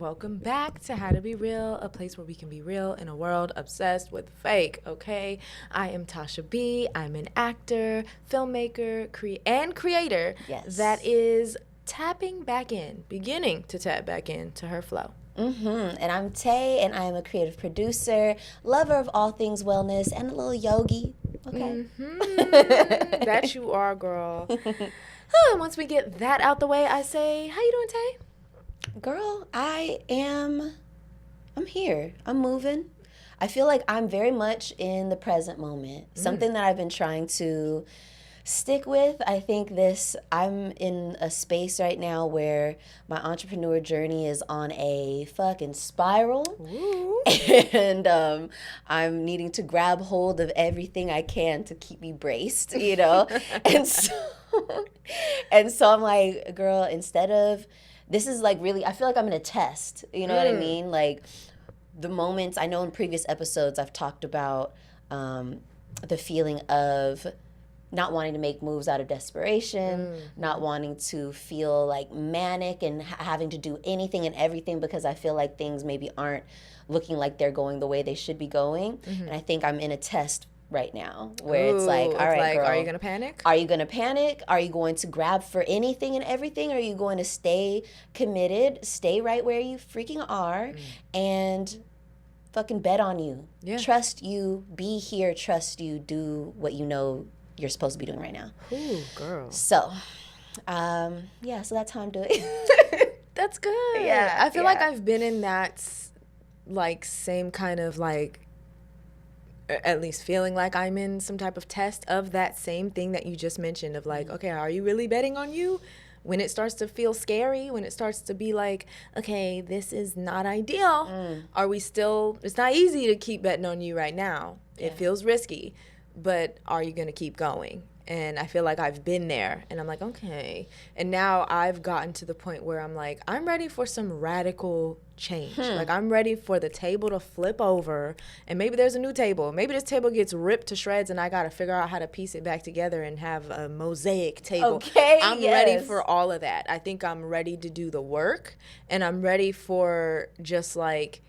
welcome back to How to Be Real, a place where we can be real in a world obsessed with fake, okay? I am Tasha B. I'm an actor, filmmaker, and creator that is beginning to tap back into her flow. And I'm Tay, and I am a creative producer, lover of all things wellness, and a little yogi. Okay. That you are, girl. Once we get that out the way, I say, how you doing, Tay? Girl, I'm here. I'm moving. I feel like I'm very much in the present moment. Something that I've been trying to stick with. I think I'm in a space right now where my entrepreneur journey is on a fucking spiral. Ooh. And I'm needing to grab hold of everything I can to keep me braced, you know? and so I'm like, girl, instead of, this is like really, I feel like I'm in a test, you know what I mean? Like the moments, I know in previous episodes I've talked about the feeling of not wanting to make moves out of desperation, not wanting to feel like manic and having to do anything and everything because I feel like things maybe aren't looking like they're going the way they should be going. And I think I'm in a test right now where it's like, all right, girl, are you gonna panic? Are you gonna panic? Are you going to grab for anything and everything? Are you going to stay committed, stay right where you freaking are, and fucking bet on you? Yeah. Trust you, be here, trust you, do what you know you're supposed to be doing right now. Ooh, girl. So, so that's how I'm doing. That's good. Yeah, I feel like I've been in that, like, same kind of, like, at least feeling like I'm in some type of test of that same thing that you just mentioned of, like, okay, are you really betting on you? When it starts to feel scary, when it starts to be like, okay, this is not ideal, are we still, it's not easy to keep betting on you right now. It feels risky. But are you going to keep going? And I feel like I've been there. And I'm like, okay. And now I've gotten to the point where I'm like, I'm ready for some radical change. Like, I'm ready for the table to flip over. And maybe there's a new table. Maybe this table gets ripped to shreds and I got to figure out how to piece it back together and have a mosaic table. Okay, I'm ready for all of that. I think I'm ready to do the work. And I'm ready for just, like,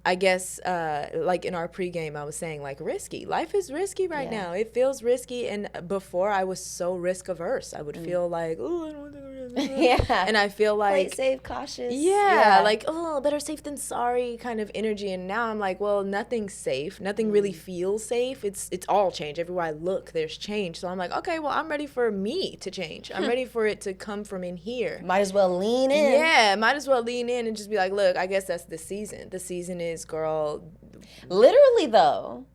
I guess, like in our pregame, I was saying, like, risky. Life is risky right now. It feels risky. And before, I was so risk averse. I would feel like, oh, I don't think I'm gonna And I feel like, play safe, cautious. like, oh, better safe than sorry kind of energy. And now I'm like, well, nothing's safe. Nothing really feels safe. It's all change. Everywhere I look, there's change. So I'm like, okay, well, I'm ready for me to change. I'm ready for it to come from in here. Might as well lean in. Yeah, might as well lean in and just be like, look, I guess that's the season. The season is, girl. Literally, though.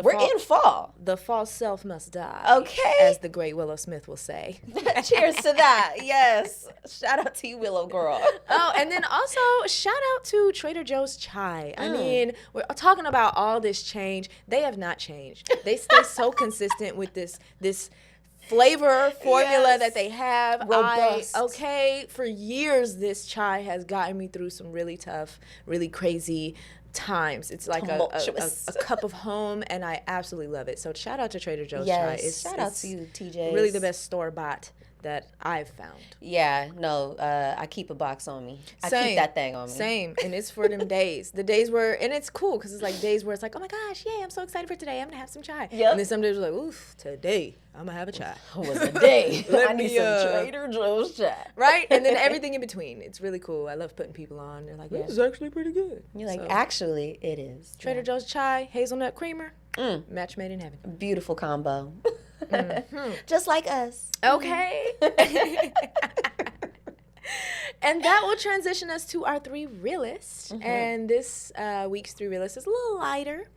We're in fall. The false self must die. Okay. As the great Willow Smith will say. Cheers to that. Yes. Shout out to you, Willow girl. Oh, and then also shout out to Trader Joe's chai. I mean, we're talking about all this change. They have not changed. They stay so consistent with this flavor formula that they have. Robust. For years, this chai has gotten me through some really tough, really crazy times. It's like a cup of home, and I absolutely love it. So shout out to Trader Joe's chai. Shout out to you, TJ. Really the best store-bought that I've found. Yeah, no, I keep a box on me. I keep that thing on me. Same, and it's for them days. The days where, and it's cool because it's like days where it's like, oh my gosh, yay, I'm so excited for today. I'm going to have some chai. Yep. And then some days we're like, oof, today I'm going to have a chai. It was a day. Let I need me, some Trader Joe's chai. Right? And then everything in between. It's really cool. I love putting people on. They're like, this is actually pretty good. You're like, actually, it is. Trader Joe's chai, hazelnut creamer, match made in heaven. Beautiful combo. Just like us. Okay. And that will transition us to our three realists. And this week's three realists is a little lighter.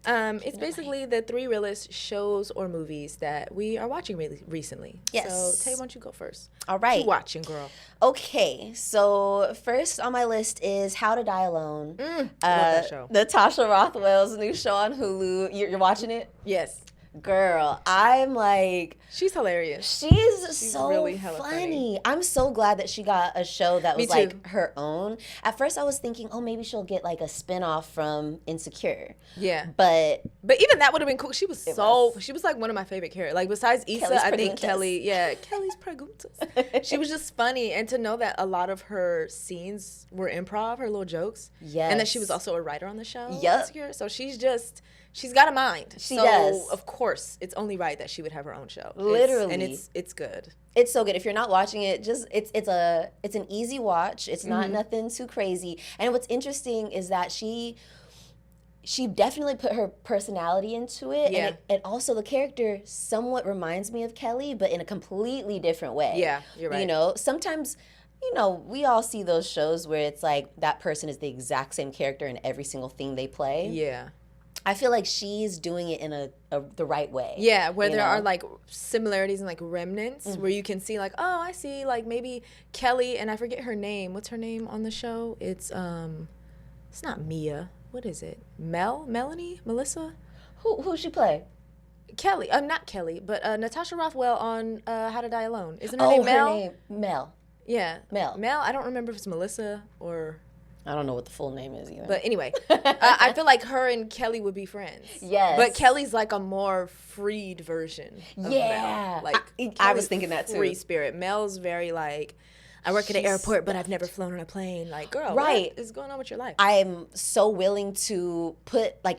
It's basically the three realist shows or movies that we are watching really recently. Yes. So, Tay, why don't you go first? All right. What you watching, girl? Okay, so first on my list is How to Die Alone. Love that show. The Tasha Rothwell's new show on Hulu. You're watching it? Yes. Girl, I'm like, She's hilarious. she's so really hella funny. I'm so glad that she got a show that was Me too. like her own. At first, I was thinking, oh, maybe she'll get like a spinoff from Insecure. Yeah. But even that would have been cool. She was she was like one of my favorite characters. Like besides Issa, Kelly's I think Preguntas. Kelly's Preguntas. She was just funny, and to know that a lot of her scenes were improv, her little jokes. Yes. And that she was also a writer on the show. Yep. Insecure. So she's got a mind. She does. Of course, it's only right that she would have her own show. Literally. And it's good. It's so good. If you're not watching it, just it's an easy watch. It's not nothing too crazy. And what's interesting is that she definitely put her personality into it. Yeah. And also the character somewhat reminds me of Kelly, but in a completely different way. Yeah, you're right. You know, sometimes, you know, we all see those shows where it's like that person is the exact same character in every single thing they play. Yeah. I feel like she's doing it in the right way. Yeah, where there know? are like similarities and like remnants where you can see like, oh, I see like maybe Kelly, and I forget her name. What's her name on the show? It's not Mia. What is it? Melanie? Melissa? Who she play? Kelly. Not Kelly, but Natasha Rothwell on How to Die Alone. Isn't her name Mel? Her name Mel. Yeah. Mel. I don't remember if it's Melissa or... I don't know what the full name is either. But anyway, I feel like her and Kelly would be friends. Yes. But Kelly's like a more freed version of Mel. Like I was thinking that too. Free spirit. Mel's very like, I work at an airport, but I've never flown on a plane. Like, girl, right. What is going on with your life? I am so willing to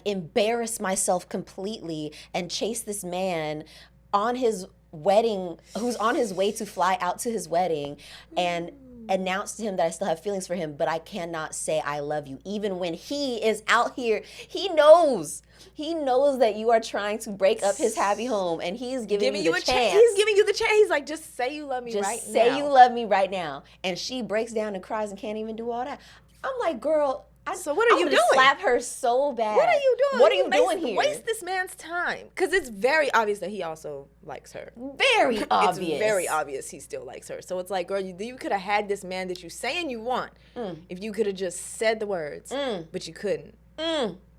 embarrass myself completely and chase this man on his wedding, who's on his way to fly out to his wedding, and announce to him that I still have feelings for him, but I cannot say I love you. Even when he is out here, he knows that you are trying to break up his happy home, and he's giving you the chance. He's giving you the chance. He's like, just say you love me right now. Just say you love me right now. And she breaks down and cries and can't even do all that. I'm like, girl, so what are you doing? Slap her so bad. What are you doing? What are you doing here? Waste this man's time. Because it's very obvious that he also likes her. Very obvious. It's very obvious he still likes her. So it's like, girl, you could have had this man that you saying you want if you could have just said the words, but you couldn't.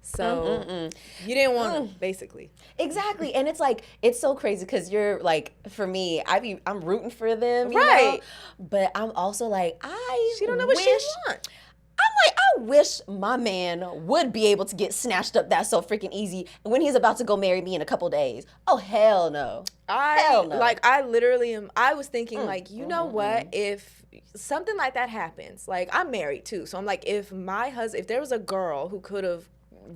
So you didn't want him, basically. Exactly. And it's like, it's so crazy because you're like, for me, I'm rooting for them, you right? know? But I'm also like, she don't know what she wants. I'm like, I wish my man would be able to get snatched up that so freaking easy when he's about to go marry me in a couple days. Oh, hell no. Hell no. Like, I literally am, I was thinking, like, you know what, if something like that happens, like, I'm married too. So I'm like, if there was a girl who could have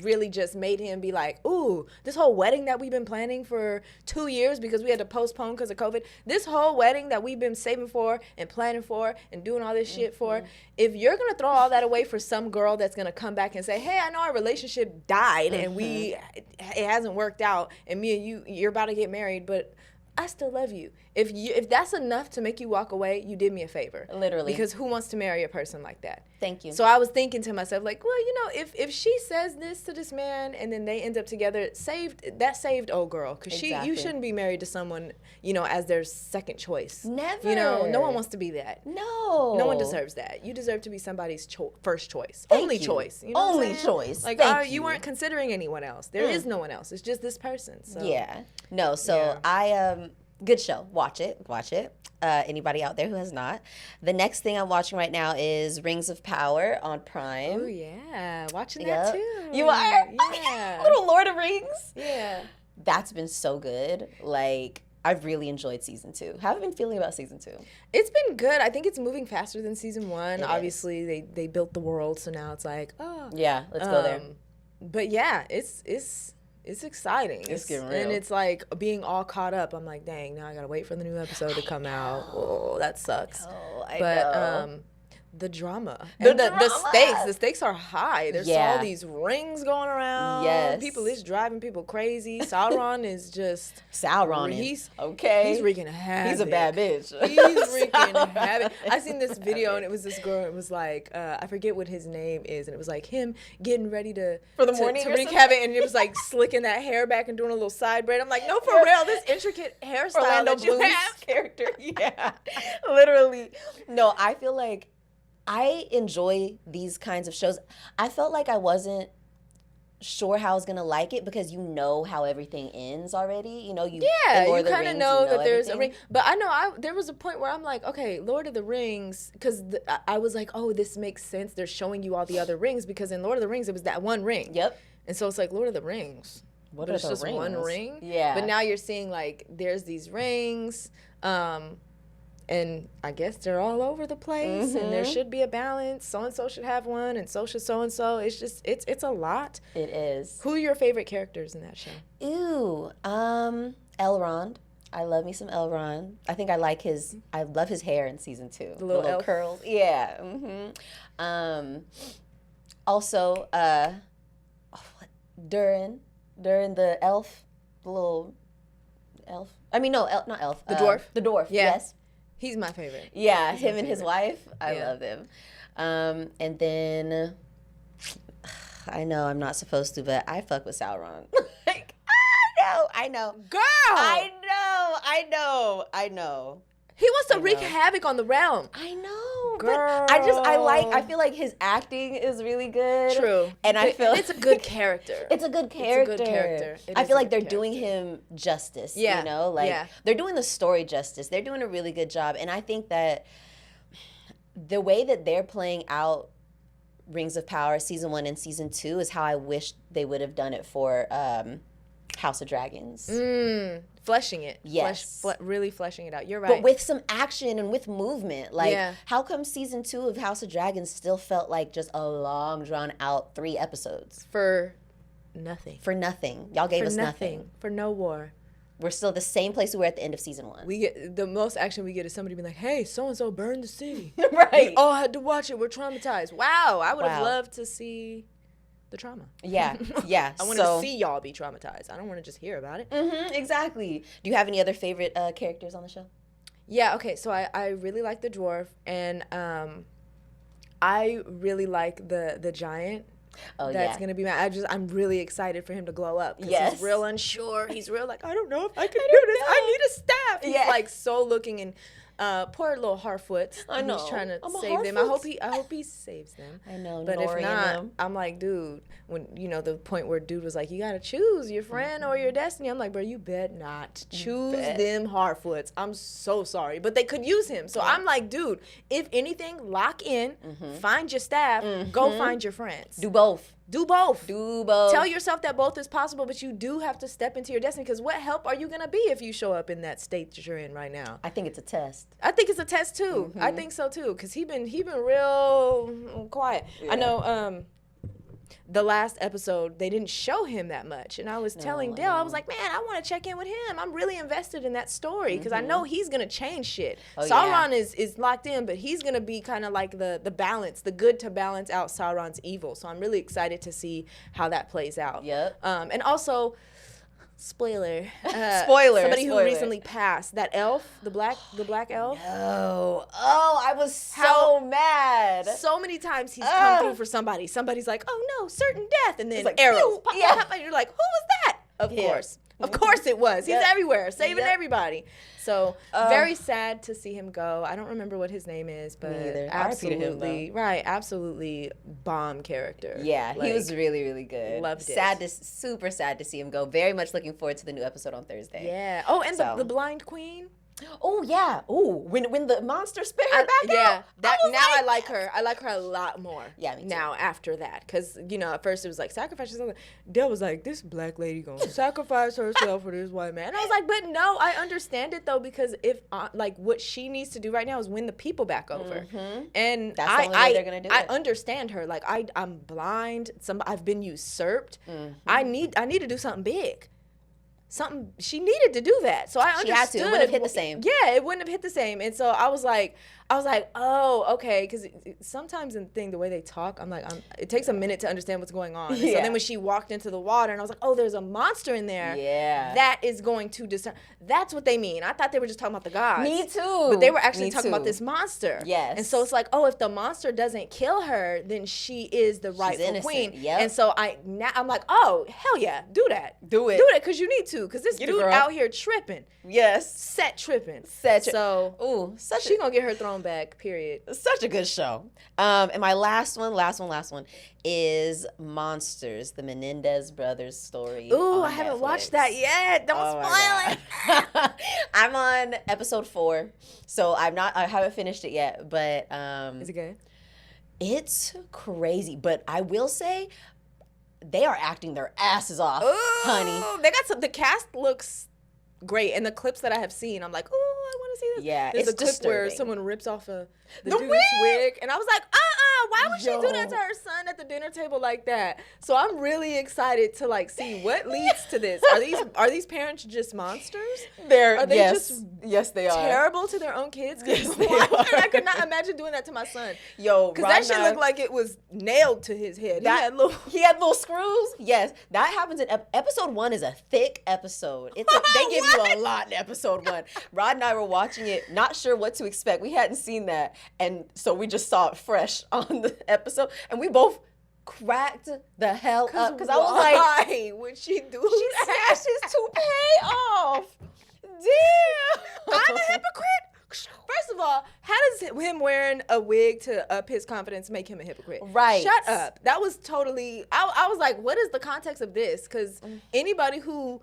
really just made him be like, ooh, this whole wedding that we've been planning for 2 years because we had to postpone because of COVID, this whole wedding that we've been saving for and planning for and doing all this shit for, if you're gonna throw all that away for some girl that's gonna come back and say, hey, I know our relationship died and it hasn't worked out and me and you're about to get married, but I still love you. If that's enough to make you walk away, you did me a favor. Literally. Because who wants to marry a person like that? Thank you. So I was thinking to myself, like, well, you know, if she says this to this man and then they end up together, that saved old girl. Because you shouldn't be married to someone, you know, as their second choice. Never. You know, no one wants to be that. No. No one deserves that. You deserve to be somebody's first choice. Thank Only you. choice. You know Only choice. Like, you weren't considering anyone else. There is no one else. It's just this person. So. Yeah. No, so I good show. Watch it. Anybody out there who has not. The next thing I'm watching right now is Rings of Power on Prime. Oh, yeah. Watching that, too. You are? Yeah. Little Lord of Rings. Yeah. That's been so good. Like, I've really enjoyed season 2. How have you been feeling about season 2? It's been good. I think it's moving faster than season 1. It Obviously, they built the world, so now it's like, oh. Yeah, let's go there. But yeah, it's exciting. It's getting real. And it's like being all caught up. I'm like, dang, now I gotta wait for the new episode to come out. Oh, that sucks. Oh, I but know. The drama. The And the stakes are high. There's all these rings going around. Yes. It's driving people crazy. Sauron is just He's wreaking havoc. He's a bad bitch. He's wreaking havoc. I seen this video and it was this girl. It was like I forget what his name is, and it was like him getting ready to wreak havoc, and it was like slicking that hair back and doing a little side braid. I'm like, no, for real, this intricate hairstyle Orlando that you Bloom's have. character. Yeah, literally. No, I feel like. I enjoy these kinds of shows. I felt like I wasn't sure how I was gonna like it because you know how everything ends already. You know, you Yeah, in Lord you of the kind of Rings, know you know that there's a everything. ring. But I know there was a point where I'm like, okay, Lord of the Rings, because I was like, oh, this makes sense. They're showing you all the other rings because in Lord of the Rings, it was that one ring. Yep. And so it's like, Lord of the Rings. What But are it's the just one rings? ring. Yeah. But now you're seeing like there's these rings, and I guess they're all over the place, and there should be a balance. So and so should have one, and so should so and so. It's just it's a lot. It is. Who are your favorite characters in that show? Ooh, Elrond. I love me some Elrond. I think I love his hair in season 2. The little elf. curls. Yeah. Also, Durin the elf, the little elf. I mean, no, not elf. The dwarf? The dwarf, Yeah. yes. He's my favorite. Yeah, He's my him and his favorite. wife. I Yeah. love them. And then, I know I'm not supposed to, but I fuck with Sauron. Like, I know. Girl! I know. He wants to I wreak know. havoc on the realm. I know. Girl. But I feel like his acting is really good. True. And I feel it's a good character. It's a good character. It I is feel a like good they're doing him justice. Yeah. You know, like Yeah. they're doing the story justice. They're doing a really good job. And I think that the way that they're playing out Rings of Power season 1 and season 2 is how I wish they would have done it for House of Dragons. Fleshing it. Yes. Really fleshing it out. You're right. But with some action and with movement. Like, Yeah. how come season 2 of House of Dragons still felt like just a long, drawn out 3 episodes? For nothing. For nothing. Y'all gave For us nothing. nothing. For no war. We're still the same place we were at the end of season 1. We get the most action we get is somebody being like, "Hey, so and so burned the city. Right. We all had to watch it. We're traumatized." Wow, I would have Wow. loved to see the trauma. Yeah. Yeah. I want to see y'all be traumatized. I don't want to just hear about it. Exactly. Do you have any other favorite characters on the show? Yeah. Okay. So I really like the dwarf, and I really like the giant. Oh, That's yeah. gonna be I'm really excited for him to glow up. 'Cause Yes. He's real unsure. He's real like, I don't know if I can do this. I need a staff. He's Yeah. like so looking, and poor little Harfoot. I know. He's trying to I'm a save them. Harfoot. I hope he saves them. I know. But Nori if and not, them. I'm like, dude, when the point where dude was like, you gotta choose your friend or your destiny. I'm like, bro, you bet not choose bet. them Harfoots. I'm so sorry, but they could use him. So I'm like, dude, if anything, lock in, find your staff, go find your friends. Do both. Do both. Do both. Tell yourself that both is possible, but you do have to step into your destiny, because what help are you going to be if you show up in that state that you're in right now? I think it's a test. I think it's a test too. I think so too, because he been real quiet. I know the last episode, they didn't show him that much. And I was telling Dale, I was like, man, I want to check in with him. I'm really invested in that story because I know he's going to change shit. Oh, Sauron is locked in, but he's going to be kind of like the balance, the good to balance out Sauron's evil. So I'm really excited to see how that plays out. Yep. And also, spoiler. Spoiler, Somebody who spoiler. recently passed, that elf, the black elf. Oh, I was so mad. So many times he's come through for somebody. Somebody's like, "Oh no, certain death," and then like, arrows. pew! Pop, Yeah. pop, pop, and you're like, "Who was that?" Of Yeah. course. Of course it was. He's Yep. everywhere, saving Yep. everybody. So very sad to see him go. I don't remember what his name is, but either. RIP to him, absolutely right, absolutely bomb character. Yeah, he Like, was really, really good. loved it. Super sad to see him go. Very much looking forward to the new episode on Thursday. Yeah. Oh, and So. the blind queen. Oh yeah. Oh, when the monster spit her back Yeah, out. that I was now like, I like her. I like her a lot more. Yeah, me too. Now after that, because at first it was like sacrifice or something. Dale was like, this black lady gonna sacrifice herself for this white man. And I was like, but no, I understand it though, because if like what she needs to do right now is win the people back over, and That's the only way they're gonna do I it. understand her. Like I'm blind. I've been usurped. I need to do something big. She needed to do that. So I understood. She had to. It wouldn't have hit the same. Yeah, it wouldn't have hit the same. And so I was like, oh, okay. Because sometimes in the way they talk, I'm like, it takes a minute to understand what's going on. And so Yeah. then when she walked into the water, and I was like, oh, there's a monster in there. Yeah. That is going to discern. That's what they mean. I thought they were just talking about the gods. Me too. But they were actually Me talking about too. this monster. Yes. And so it's like, oh, if the monster doesn't kill her, then she is the rightful innocent. queen. Yep. And so I'm like, oh, hell yeah, do that. Do it. Do that because you need to. Because this Get it, dude girl. out here tripping. Yes. Set tripping. Set So Ooh, such she gonna get her throne going back, period. Such a good show. And my last one is Monsters, the Menendez brothers story. Ooh, I haven't watched that yet. Don't spoil it. I'm on episode 4, so I haven't finished it yet, but Is it good? It's crazy. But I will say, they are acting their asses off, honey. They got the cast looks great, and the clips that I have seen, I'm like, oh, I want to see this. Yeah, there's it's a clip disturbing. where someone rips off the The dude's wig, and I was like, why would she do that to Yo. her son at the dinner table like that? So I'm really excited to like see what leads to this. Are these parents just monsters? Are they yes, they are terrible to their own kids? Yes, they Why? are. I could not imagine doing that to my son. Yo, Because that shit looked like it was nailed to his head. He had little screws. Yes, that happens in episode 1. Is a thick episode. They give you a lot in episode 1. Rod and I were watching it, not sure what to expect. We hadn't seen that, and so we just saw it fresh on the episode, and we both cracked the hell up because I was like, why would she do she that? snatched his toupee off. Damn, I'm a hypocrite. First of all, how does him wearing a wig to up his confidence make him a hypocrite? Right. Shut up. That was totally. I was like, what is the context of this? Because anybody who,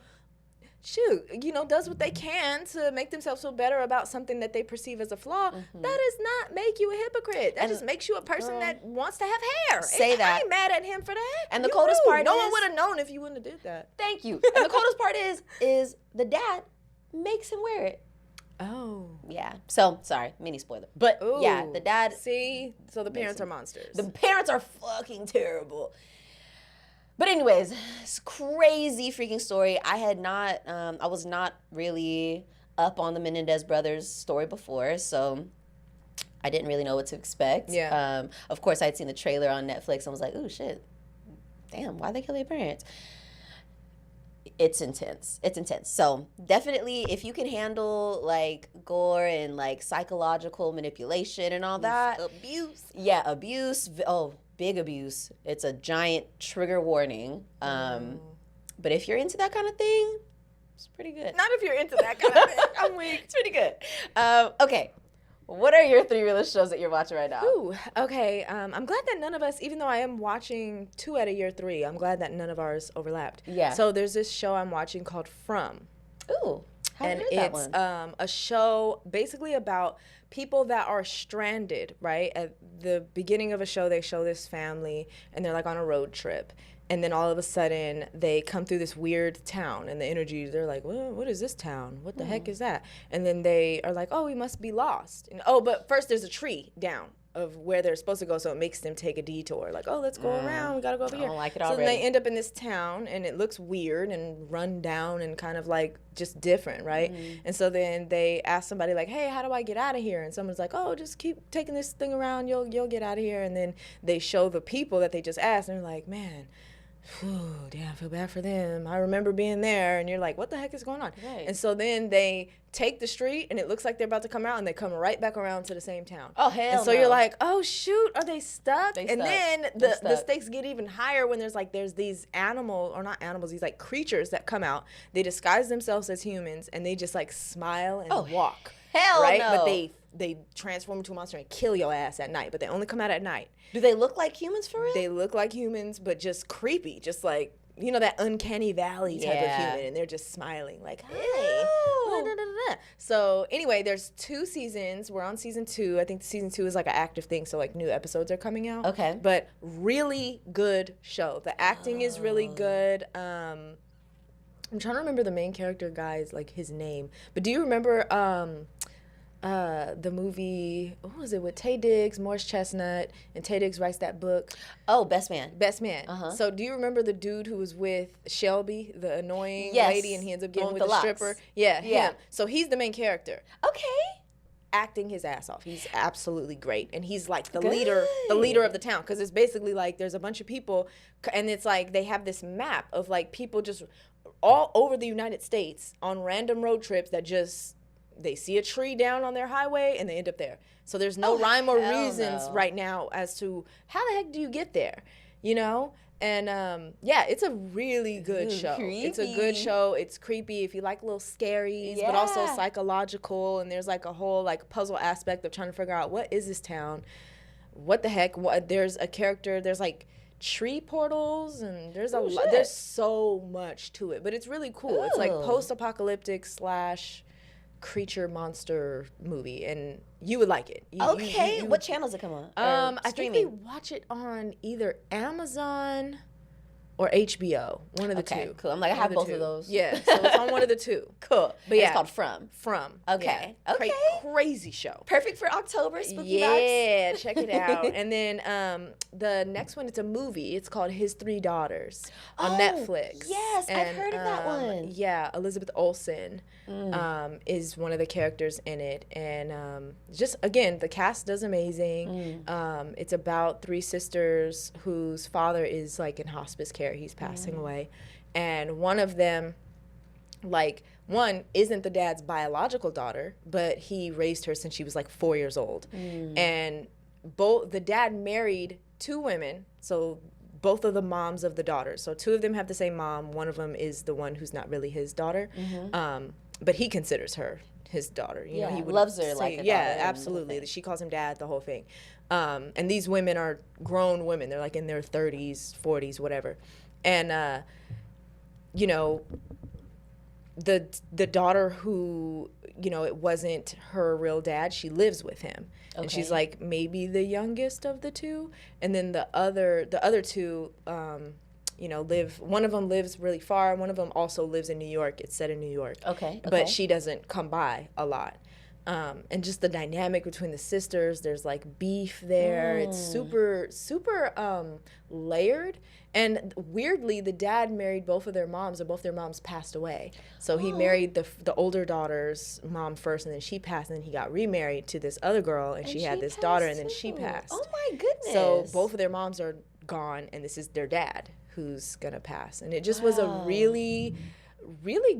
does what they can to make themselves feel better about something that they perceive as a flaw, that does not make you a hypocrite. That just makes you a person that wants to have hair. Say and that. I ain't mad at him for that. And the coldest part no is, one would have known if you wouldn't have did that. Thank you. And the coldest part is the dad makes him wear it. Oh. Yeah. So, sorry, mini spoiler. But yeah, the dad. See? So the parents are monsters. The parents are fucking terrible. But anyways, it's crazy freaking story. I was not really up on the Menendez brothers story before, so I didn't really know what to expect. Yeah. Of course, I had seen the trailer on Netflix and was like, ooh, shit. Damn, why'd they kill their parents? It's intense. It's intense. So definitely, if you can handle like gore and like psychological manipulation and all that. Abuse. Yeah, abuse. Oh, big abuse. It's a giant trigger warning. But if you're into that kind of thing, it's pretty good. Not if you're into that kind of thing. I'm weak. It's pretty good. Okay. What are your 3 realest shows that you're watching right now? Ooh, okay. I'm glad that none of us, even though I am watching 2 out of your 3, I'm glad that none of ours overlapped. Yeah. So there's this show I'm watching called From. Ooh, And haven't heard it's that one. a show basically about people that are stranded, right? At the beginning of a show, they show this family and they're like on a road trip. And then all of a sudden, they come through this weird town, and the energy, they're like, well, what is this town? What the heck is that? And then they are like, oh, we must be lost. And, but first there's a tree down of where they're supposed to go, so it makes them take a detour. Like, oh, let's go around. We got to go over here. I don't like it so already. then they end up in this town, and it looks weird and run down and kind of like just different, right? And so then they ask somebody like, hey, how do I get out of here? And someone's like, oh, just keep taking this thing around. You'll get out of here. And then they show the people that they just asked, and they're like, man, whew, damn, I feel bad for them. I remember being there, and you're like, what the heck is going on? Right. And so then they take the street, and it looks like they're about to come out, and they come right back around to the same town. Oh, hell And so no. you're like, oh, shoot, are they stuck? They and stuck. then They're the stuck. stakes get even higher when there's these these like creatures that come out. They disguise themselves as humans, and they just like smile and walk. hell right? no. But they transform into a monster and kill your ass at night, but they only come out at night. Do they look like humans for real? They look like humans, but just creepy, just like, that uncanny valley type of human, and they're just smiling like, hey. Ew. Da, da, da, da. So anyway, there's 2 seasons. We're on season 2. I think season 2 is like an active thing, so like new episodes are coming out. Okay. But really good show. The acting is really good. I'm trying to remember the main character guy's like his name. But do you remember the movie, what was it, with Tay Diggs, Morris Chestnut, and Tay Diggs writes that book, Oh, Best Man. Best Man. So do you remember the dude who was with Shelby, the annoying Yes. lady, and he ends up getting One with with the the stripper? locks. Yeah, Yeah. him. So he's the main character, Okay. acting his ass off. He's absolutely great, and he's like the Good. leader of the town, because it's basically like there's a bunch of people, and it's like they have this map of like people just all over the United States on random road trips that just they see a tree down on their highway and they end up there. So there's no rhyme or hell reasons no. right now as to how the heck do you get there, And yeah, it's a really good show. It's a good show. It's creepy if you like little scaries, but also psychological. And there's like a whole like puzzle aspect of trying to figure out what is this town, what the heck. There's a character. There's like tree portals, and there's a lot. There's so much to it, but it's really cool. Ooh. It's like post-apocalyptic / creature monster movie, and you would like it. What channels it come on? I think they watch it on either Amazon or HBO, one of the two. Cool. I'm like, I have both of those. Yeah, so it's on one of the two. Cool. But it's called From. Okay. Yeah. Okay. Crazy show. Perfect for October, spooky vibes. Yeah, check it out. And then the next one, it's a movie. It's called His Three Daughters on Netflix. Yes, I've heard of that one. Yeah, Elizabeth Olsen is one of the characters in it. And just, again, the cast does amazing. It's about three sisters whose father is like in hospice care. He's passing away. And one of them, like, one isn't the dad's biological daughter, but he raised her since she was like 4 years old. And the dad married two women, so both of the moms of the daughters. So two of them have the same mom. One of them is the one who's not really his daughter, but he considers her his daughter. You know, he would loves her like a daughter. Yeah, absolutely. She calls him dad, the whole thing. And these women are grown women. They're like in their 30s, 40s, whatever. And, you know, the daughter who, you know, it wasn't her real dad, she lives with him. And she's like maybe the youngest of the two. And then the other two, you know, one of them lives really far. One of them also lives in New York. It's set in New York. Okay. But she doesn't come by a lot. And just the dynamic between the sisters, there's like beef there. It's super, super layered. And weirdly, the dad married both of their moms, and both their moms passed away. So he married the older daughter's mom first, and then she passed, and then he got remarried to this other girl, and she had this daughter, and then she passed. Oh my goodness. So both of their moms are gone, and this is their dad who's gonna pass. And it just was a really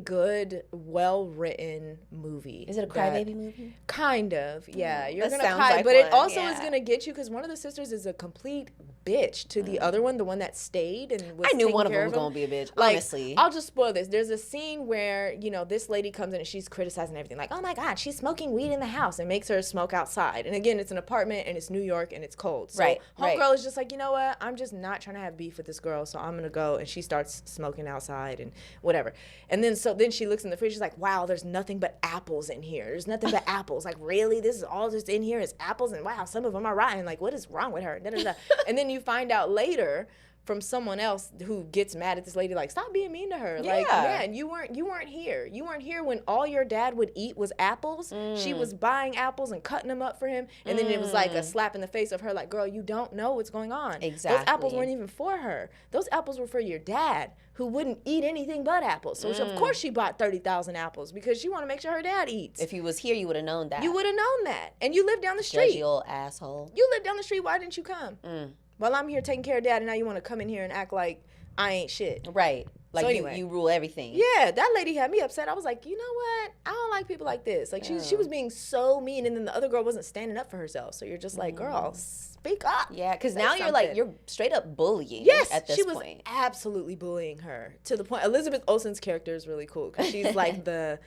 good, well-written movie. Is it a crybaby movie? Kind of, yeah. You're that gonna sounds cry, like but one, it also is gonna get you because one of the sisters is a complete bitch to the other one, the one that stayed and was. I knew one of them was gonna be a bitch. Like, honestly, I'll just spoil this. There's a scene where, you know, this lady comes in and she's criticizing everything, like, oh my God, she's smoking weed in the house, and makes her smoke outside. And again, it's an apartment and it's New York and it's cold. So homegirl is just like, you know what? I'm just not trying to have beef with this girl, so I'm gonna go. And she starts smoking outside and whatever. And then she looks in the fridge. She's like, wow, there's nothing but apples in here. There's nothing but apples. Like, really? This is all that's in here is apples? And wow, some of them are rotten. Like, what is wrong with her? Da, da, da. And then you find out later from someone else who gets mad at this lady, like, stop being mean to her. Like, man, you weren't here. You weren't here when all your dad would eat was apples. She was buying apples and cutting them up for him. And then it was like a slap in the face of her, like, girl, you don't know what's going on. Exactly. Those apples weren't even for her. Those apples were for your dad, who wouldn't eat anything but apples. So of course she bought 30,000 apples because she wanted to make sure her dad eats. If he was here, you would have known that. You would have known that. And you live down the street. Judgy old asshole. You live down the street. Why didn't you come? Well, I'm here taking care of dad, and now you want to come in here and act like I ain't shit. Right. Like, so anyway, you rule everything. Yeah, that lady had me upset. I was like, you know what? I don't like people like this. Like, she was being so mean, and then the other girl wasn't standing up for herself. So you're just like, girl, speak up. Yeah, because now you're like, you're straight up bullying at this point. Yes, she was absolutely bullying her to the point. Elizabeth Olsen's character is really cool because she's like the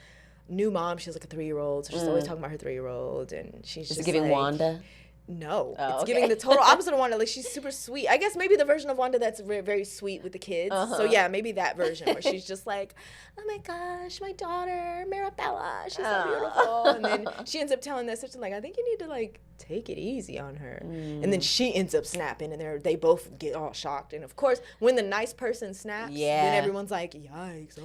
new mom. She's like a 3-year-old, so she's always talking about her 3-year-old, and she's just giving like, Wanda? No, it's giving the total opposite of Wanda. Like, she's super sweet. I guess maybe the version of Wanda that's very, very sweet with the kids. So yeah, maybe that version where she's just like, oh my gosh, my daughter Marabella, she's so beautiful. And then she ends up telling that sister, like, I think you need to like take it easy on her. And then she ends up snapping, and they both get all shocked. And of course, when the nice person snaps, then everyone's like, yikes, you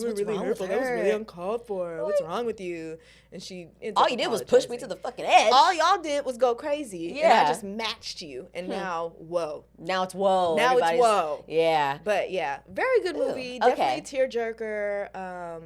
were really hurtful. That was really uncalled for. What's wrong with you? And she ends up all you did was push me to the fucking edge. All y'all did was go crazy. Yeah. And I just matched you. And now, whoa. Now it's whoa. Now it's whoa. Yeah. But yeah, very good movie. Definitely a tearjerker.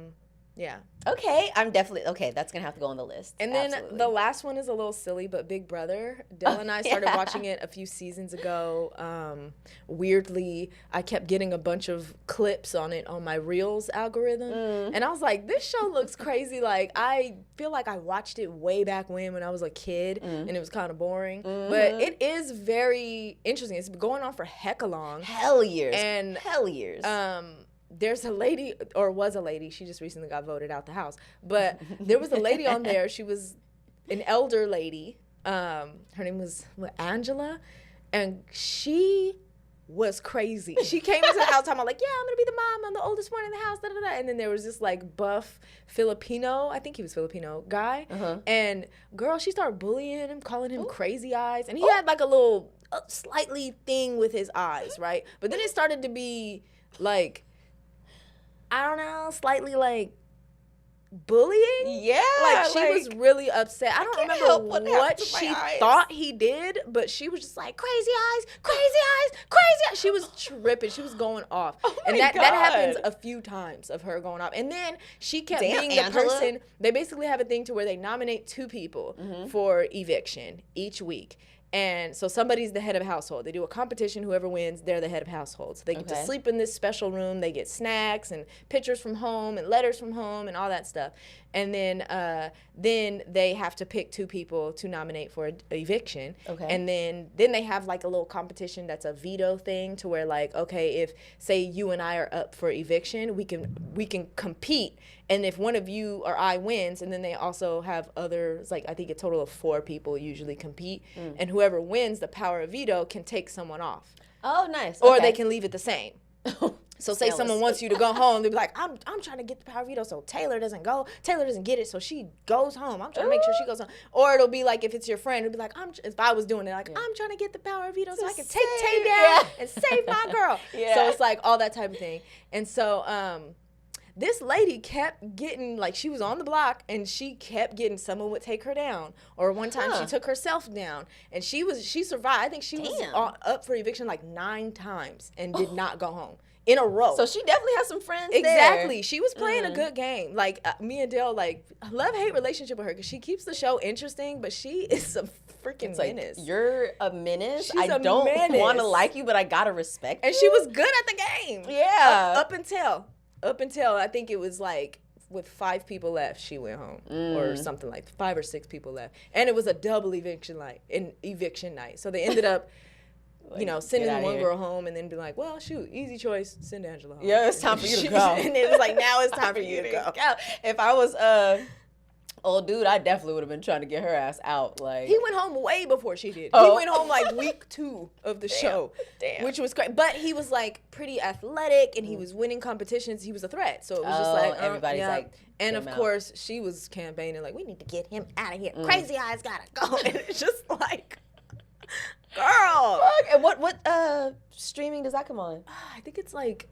Yeah. Okay, I'm definitely okay. That's gonna have to go on the list. And then Absolutely. the last one is a little silly, but Big Brother. Dell and I started yeah. watching it a few seasons ago. Weirdly, I kept getting a bunch of clips on it on my Reels algorithm. And I was like, this show looks crazy. Like, I feel like I watched it way back when I was a kid, and it was kind of boring. But it is very interesting. It's been going on for hecka long. Hell years. And hell years. There's a lady, or was a lady, she just recently got voted out the house, but there was a lady on there. She was an elder lady. Her name was Angela, and she was crazy. She came into the house talking about like, yeah, I'm gonna be the mom, I'm the oldest one in the house, da, da, da. And then there was this like buff Filipino, I think he was Filipino guy, and girl, she started bullying him, calling him crazy eyes, and he had like a little slightly thing with his eyes, right? But then it started to be like, I don't know, slightly like bullying. Yeah, like she was really upset. I don't remember what she eyes. thought he did, but she was just like, crazy eyes, crazy eyes, crazy eyes. She was tripping. She was going off. And that happens a few times of her going off. And then she kept being the person. They basically have a thing to where they nominate 2 people for eviction each week. And so somebody's the head of a household. They do a competition. Whoever wins, they're the head of household. So they get to sleep in this special room. They get snacks and pictures from home and letters from home and all that stuff. And then they have to pick 2 people to nominate for eviction. Okay. And then they have like a little competition that's a veto thing to where like, okay, if say you and I are up for eviction, we can compete. And if one of you or I wins, and then they also have others, like I think a total of 4 people usually compete, and whoever wins the power of veto can take someone off. Oh, nice. Or they can leave it the same. So say someone wants you to go home, they'll be like, I'm trying to get the power of veto so Taylor doesn't go. Taylor doesn't get it, so she goes home. I'm trying to make sure she goes home. Or it'll be like, if it's your friend, it'll be like, if I was doing it, like, I'm trying to get the power of veto so I can take Tay down and save my girl. So it's like all that type of thing. And so this lady kept getting, like, she was on the block, and she kept getting, someone would take her down. Or one time she took herself down, and she survived. I think she was up for eviction like 9 times and did not go home in a row. So she definitely has some friends Exactly. there. She was playing a good game. Like, me and Dale, like, love-hate relationship with her because she keeps the show interesting, but she is a freaking menace. You're a menace. She's I don't want to like you, but I got to respect you. And she was good at the game. Yeah. Up until I think it was like with 5 people left, she went home or something like 5 or 6 people left, and it was a double eviction night. So they ended up, sending one girl home and then be like, well, shoot, easy choice, send Angela home. Yeah, it's time for you to go. And it was like, now it's time for you to go. If I was old dude, I definitely would have been trying to get her ass out. Like, he went home way before she did. He went home like week 2 of the show, which was great. But he was like pretty athletic and he was winning competitions. He was a threat, so it was just like everybody's like. And of course, she was campaigning like, we need to get him out of here. Crazy eyes gotta go. And it's just like, girl. Fuck. And what streaming does that come on? I think it's like.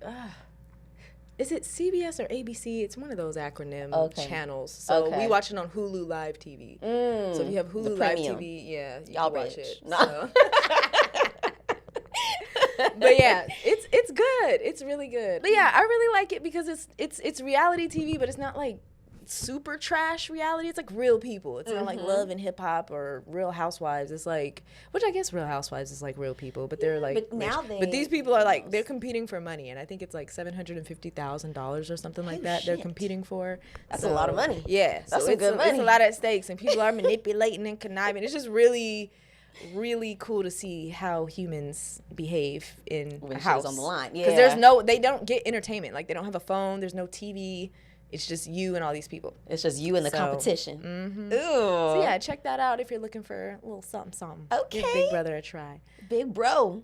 Is it CBS or ABC? It's one of those acronym channels. So we watch it on Hulu Live TV. So if you have Hulu Live TV, you can watch it. No. So. But yeah, it's good. It's really good. But yeah, I really like it because it's reality TV, but it's not like super trash reality. It's like real people. It's not like Love and Hip Hop or Real Housewives. It's like, which I guess Real Housewives is like real people, but they're like but these people are like, they're competing for money, and I think it's like $750,000 or something like that. They're competing for. That's a lot of money. Yeah, that's some good money. It's a lot at stakes, and people are manipulating and conniving. It's just really cool to see how humans behave in a house on the line. Because they don't get entertainment. Like, they don't have a phone. There's no TV. It's just you and all these people. It's just you and the competition. Mm-hmm. Ooh. So yeah, check that out if you're looking for a little something. Okay. Give Big Brother a try. Big bro.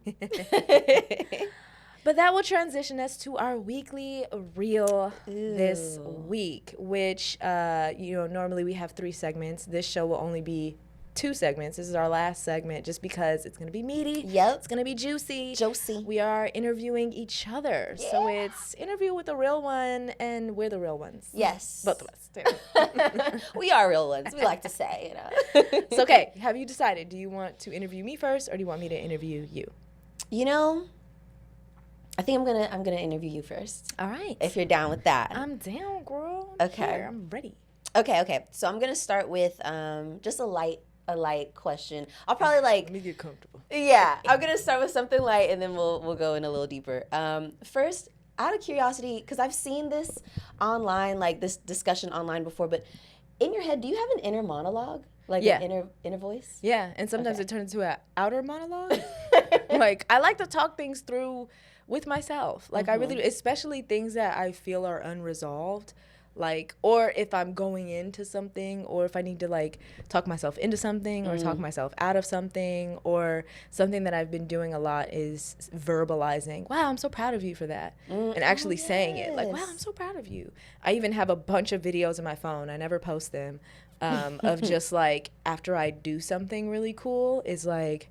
But that will transition us to our weekly reel this week, which normally we have 3 segments. This show will only be 2 segments. This is our last segment just because it's going to be meaty. Yep. It's going to be juicy. Josie. We are interviewing each other. Yeah. So it's interview with the real one, and we're the real ones. Yes. Both of us, too. We are real ones, we like to say. So, okay, have you decided? Do you want to interview me first, or do you want me to interview you? I think I'm gonna interview you first. All right. If you're down with that. I'm down, girl. Okay. Here, I'm ready. Okay. So I'm gonna start with just a light question. I'll probably like Let me get comfortable. Yeah, I'm gonna start with something light, and then we'll go in a little deeper. First, out of curiosity, because I've seen this online, like this discussion online before, but in your head, do you have an inner monologue, like an inner voice? Yeah, and sometimes it turns into an outer monologue. Like, I like to talk things through with myself. Like, I really, especially things that I feel are unresolved. Like, or if I'm going into something, or if I need to like talk myself into something, or talk myself out of something, or something that I've been doing a lot is verbalizing, wow, I'm so proud of you for that. And actually saying it, like, wow, I'm so proud of you. I even have a bunch of videos on my phone, I never post them, of just like after I do something really cool, is like,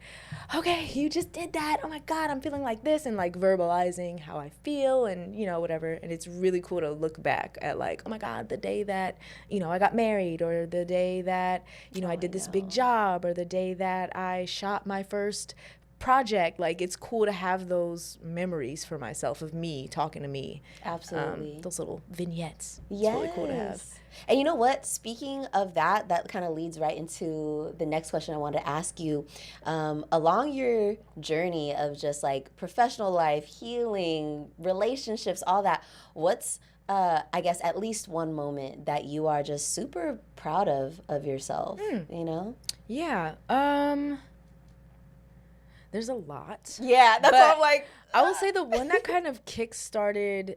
okay, you just did that, oh my God, I'm feeling like this, and like verbalizing how I feel, and you know, whatever. And it's really cool to look back at like, oh my God, the day that, you know, I got married, or the day that, you know, I did this big job, or the day that I shot my first project. Like, it's cool to have those memories for myself of me talking to me. Absolutely. Those little vignettes. Yes. It's really cool to have. And you know what? Speaking of that kind of leads right into the next question I wanted to ask you. Along your journey of just like professional life, healing, relationships, all that, what's I guess at least one moment that you are just super proud of yourself, you know? Yeah. There's a lot. Yeah, that's what I'm like. I will say the one that kind of kick-started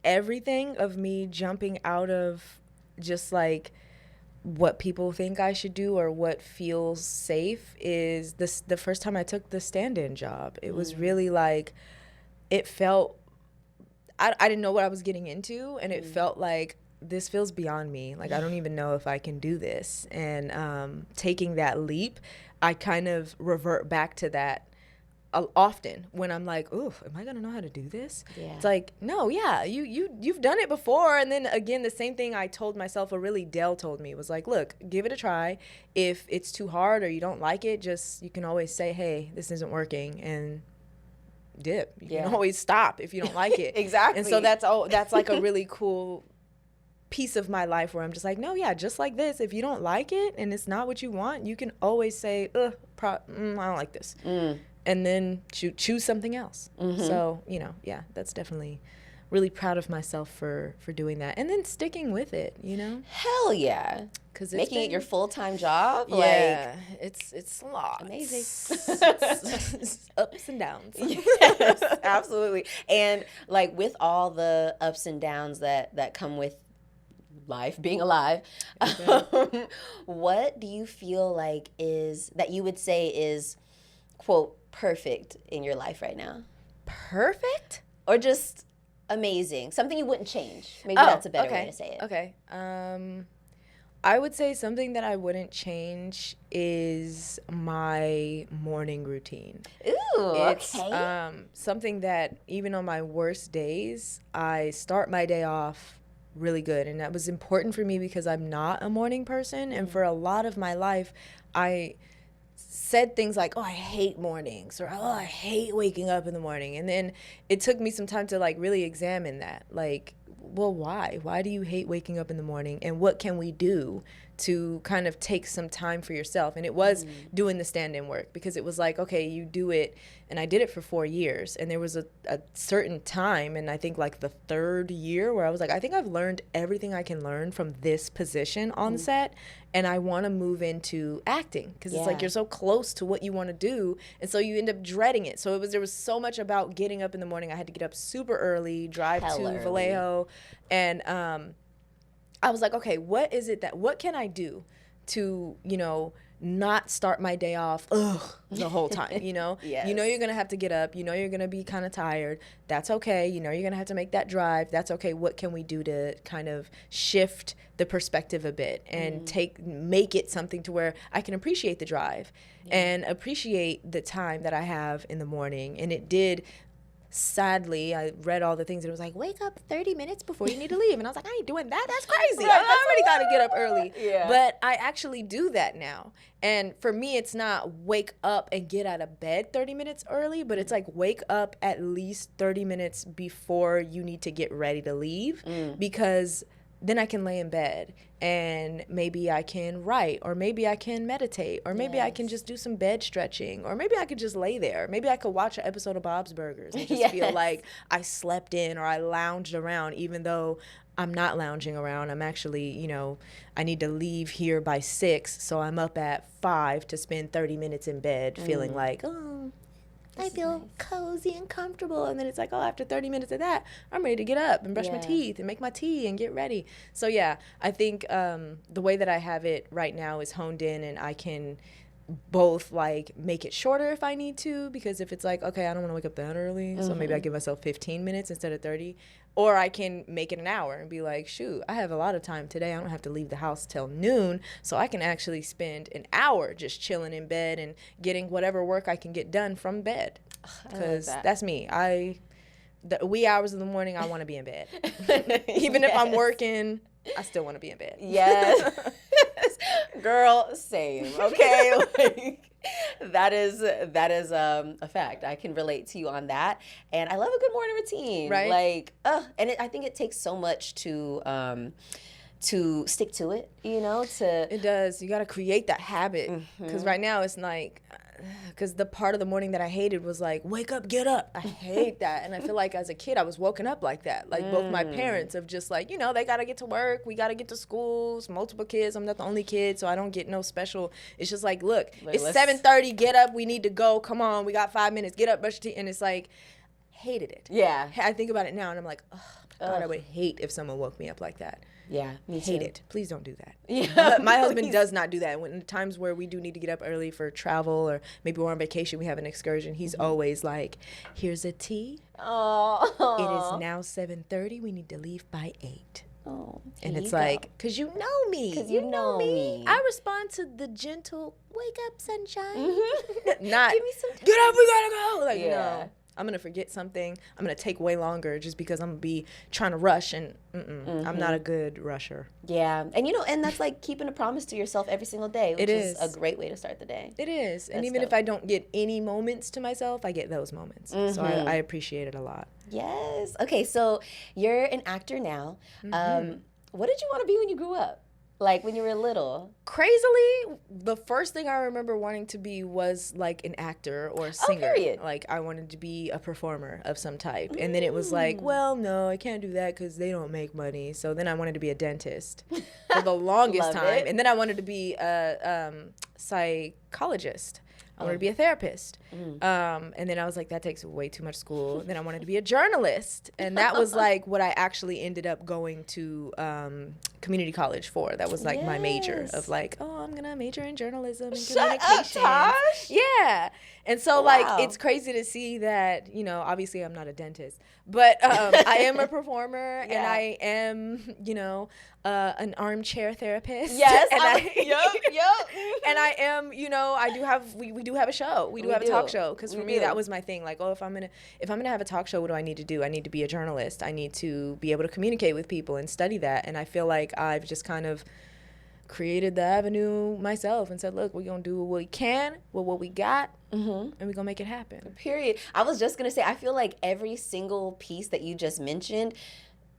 everything of me jumping out of just like what people think I should do or what feels safe is the first time I took the stand-in job. It was really like, it felt, I didn't know what I was getting into, and it felt like, this feels beyond me. Like, I don't even know if I can do this. And taking that leap, I kind of revert back to that often when I'm like, ooh, am I gonna know how to do this? Yeah. It's like, no, yeah, you've done it before. And then again, the same thing I told myself, or really Dell told me, was like, look, give it a try. If it's too hard or you don't like it, just, you can always say, hey, this isn't working, and dip. You can always stop if you don't like it. Exactly. And so that's like a really cool piece of my life where I'm just like, no, yeah, just like this, if you don't like it and it's not what you want, you can always say, I don't like this. And then choose something else. So, you know, yeah, that's definitely really proud of myself for doing that. And then sticking with it, you know? Hell yeah. Because making it your full-time job? Yeah, it's a lot. Amazing. It's ups and downs. Yes, absolutely. And like with all the ups and downs that come with life, being alive, what do you feel like that you would say is, quote, perfect in your life right now? Perfect? Or just amazing? Something you wouldn't change. Maybe that's a better way to say it. Okay. I would say something that I wouldn't change is my morning routine. Ooh, it's, okay. Something that even on my worst days, I start my day off really good. And that was important for me because I'm not a morning person. And for a lot of my life, I said things like, oh, I hate mornings, or, oh, I hate waking up in the morning. And then it took me some time to like really examine that. Like, well, why? Why do you hate waking up in the morning? And what can we do to kind of take some time for yourself? And it was doing the stand-in work, because it was like, okay, you do it. And I did it for 4 years. And there was a certain time, and I think like the 3rd year, where I was like, I think I've learned everything I can learn from this position on set. And I want to move into acting, because it's like you're so close to what you want to do. And so you end up dreading it. So there was so much about getting up in the morning. I had to get up super early, drive to Vallejo. And I was like, okay, what can I do to, you know, not start my day off the whole time, you know? Yes. You know you're going to have to get up. You know you're going to be kind of tired. That's okay. You know you're going to have to make that drive. That's okay. What can we do to kind of shift the perspective a bit and make it something to where I can appreciate the drive and appreciate the time that I have in the morning? And it did. Sadly, I read all the things and it was like, wake up 30 minutes before you need to leave. And I was like, I ain't doing that. That's crazy. Right, I already got to get up early. Yeah. But I actually do that now. And for me, it's not wake up and get out of bed 30 minutes early, but it's like wake up at least 30 minutes before you need to get ready to leave, because then I can lay in bed and maybe I can write, or maybe I can meditate, or maybe I can just do some bed stretching, or maybe I could just lay there. Maybe I could watch an episode of Bob's Burgers and just feel like I slept in, or I lounged around, even though I'm not lounging around. I'm actually, you know, I need to leave here by 6, so I'm up at 5 to spend 30 minutes in bed feeling like, oh, I feel cozy and comfortable. And then it's like, oh, after 30 minutes of that, I'm ready to get up and brush my teeth and make my tea and get ready. So, yeah, I think the way that I have it right now is honed in, and I can both, like, make it shorter if I need to, because if it's like, okay, I don't want to wake up that early, so maybe I give myself 15 minutes instead of 30. Or I can make it an hour and be like, shoot, I have a lot of time today. I don't have to leave the house till noon, so I can actually spend an hour just chilling in bed and getting whatever work I can get done from bed. Because that's me. The wee hours of the morning, I want to be in bed. Even if I'm working, I still want to be in bed. Yes. Girl, same. Okay. Like, that is a fact. I can relate to you on that. And I love a good morning routine. Right. Like, I think it takes so much to stick to it, you know, It does. You got to create that habit. Because right now it's like, because the part of the morning that I hated was like, wake up, get up. I hate that. And I feel like as a kid, I was woken up like that. Like both my parents of just like, you know, they got to get to work. We got to get to schools, multiple kids. I'm not the only kid, so I don't get no special. It's just like, look, it's 7:30, get up. We need to go. Come on. We got 5 minutes. Get up, brush your teeth. And it's like, hated it. Yeah. I think about it now and I'm like, oh, God, I would hate if someone woke me up like that. Yeah, me too. Hate it. Please don't do that. Yeah, my husband does not do that. When times where we do need to get up early for travel, or maybe we're on vacation, we have an excursion, he's always like, here's a tea. Oh. It is now 7:30. We need to leave by 8. Oh, and it's like, because you know me. Because you know me. I respond to the gentle, wake up, sunshine. Not, give me some time. Get up, we gotta go. Like, no. I'm going to forget something. I'm going to take way longer just because I'm going to be trying to rush, and I'm not a good rusher. Yeah. And, you know, and that's like keeping a promise to yourself every single day, which is a great way to start the day. It is. And even if I don't get any moments to myself, I get those moments. So I appreciate it a lot. Yes. Okay, so you're an actor now. What did you want to be when you grew up? Like when you were little? Crazily, the first thing I remember wanting to be was like an actor or a singer. Oh, period. Like I wanted to be a performer of some type. And then it was like, well, no, I can't do that because they don't make money. So then I wanted to be a dentist for the longest time. And then I wanted to be a psychologist. I wanted to be a therapist. And then I was like, that takes way too much school. Then I wanted to be a journalist. And that was like what I actually ended up going to community college for. That was like my major of like, oh, I'm going to major in journalism and communications. Shut up, Tosh. Yeah. And so like, it's crazy to see that, you know, obviously I'm not a dentist, but I am a performer and I am, you know, an armchair therapist. Yes. And Yup. And I am, you know, I do have, we do have a show. We do have a talk show. Because for me, that was my thing. Like, oh, if I'm gonna have a talk show, what do I need to do? I need to be a journalist. I need to be able to communicate with people and study that. And I feel like I've just kind of created the avenue myself and said, look, we're gonna do what we can with what we got, and we're gonna make it happen. Period. I was just gonna say, I feel like every single piece that you just mentioned,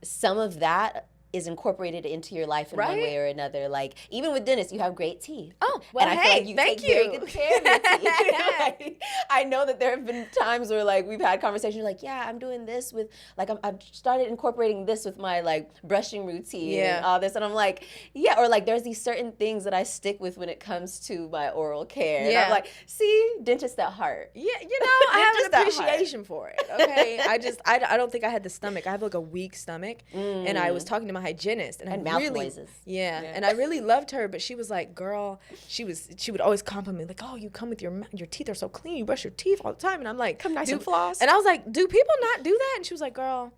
some of that is incorporated into your life in one way or another. Like, even with Dennis, you have great teeth. Oh, well, and I feel like you take very good care of your teeth. Like, I know that there have been times where, like, we've had conversations like, yeah, I'm doing this with, like, I've started incorporating this with my, like, brushing routine and all this. And I'm like, yeah, or, like, there's these certain things that I stick with when it comes to my oral care. And I'm like, see, dentist at heart. Yeah, you know, I have an appreciation for it, okay? I don't think I had the stomach. I have, like, a weak stomach. And I was talking to my hygienist and mouth noises. Yeah, and I really loved her, but she was like, girl, she would always compliment me like, oh, you come with your teeth are so clean, you brush your teeth all the time, and I'm like, come nice and floss. And I was like, do people not do that? And she was like, girl,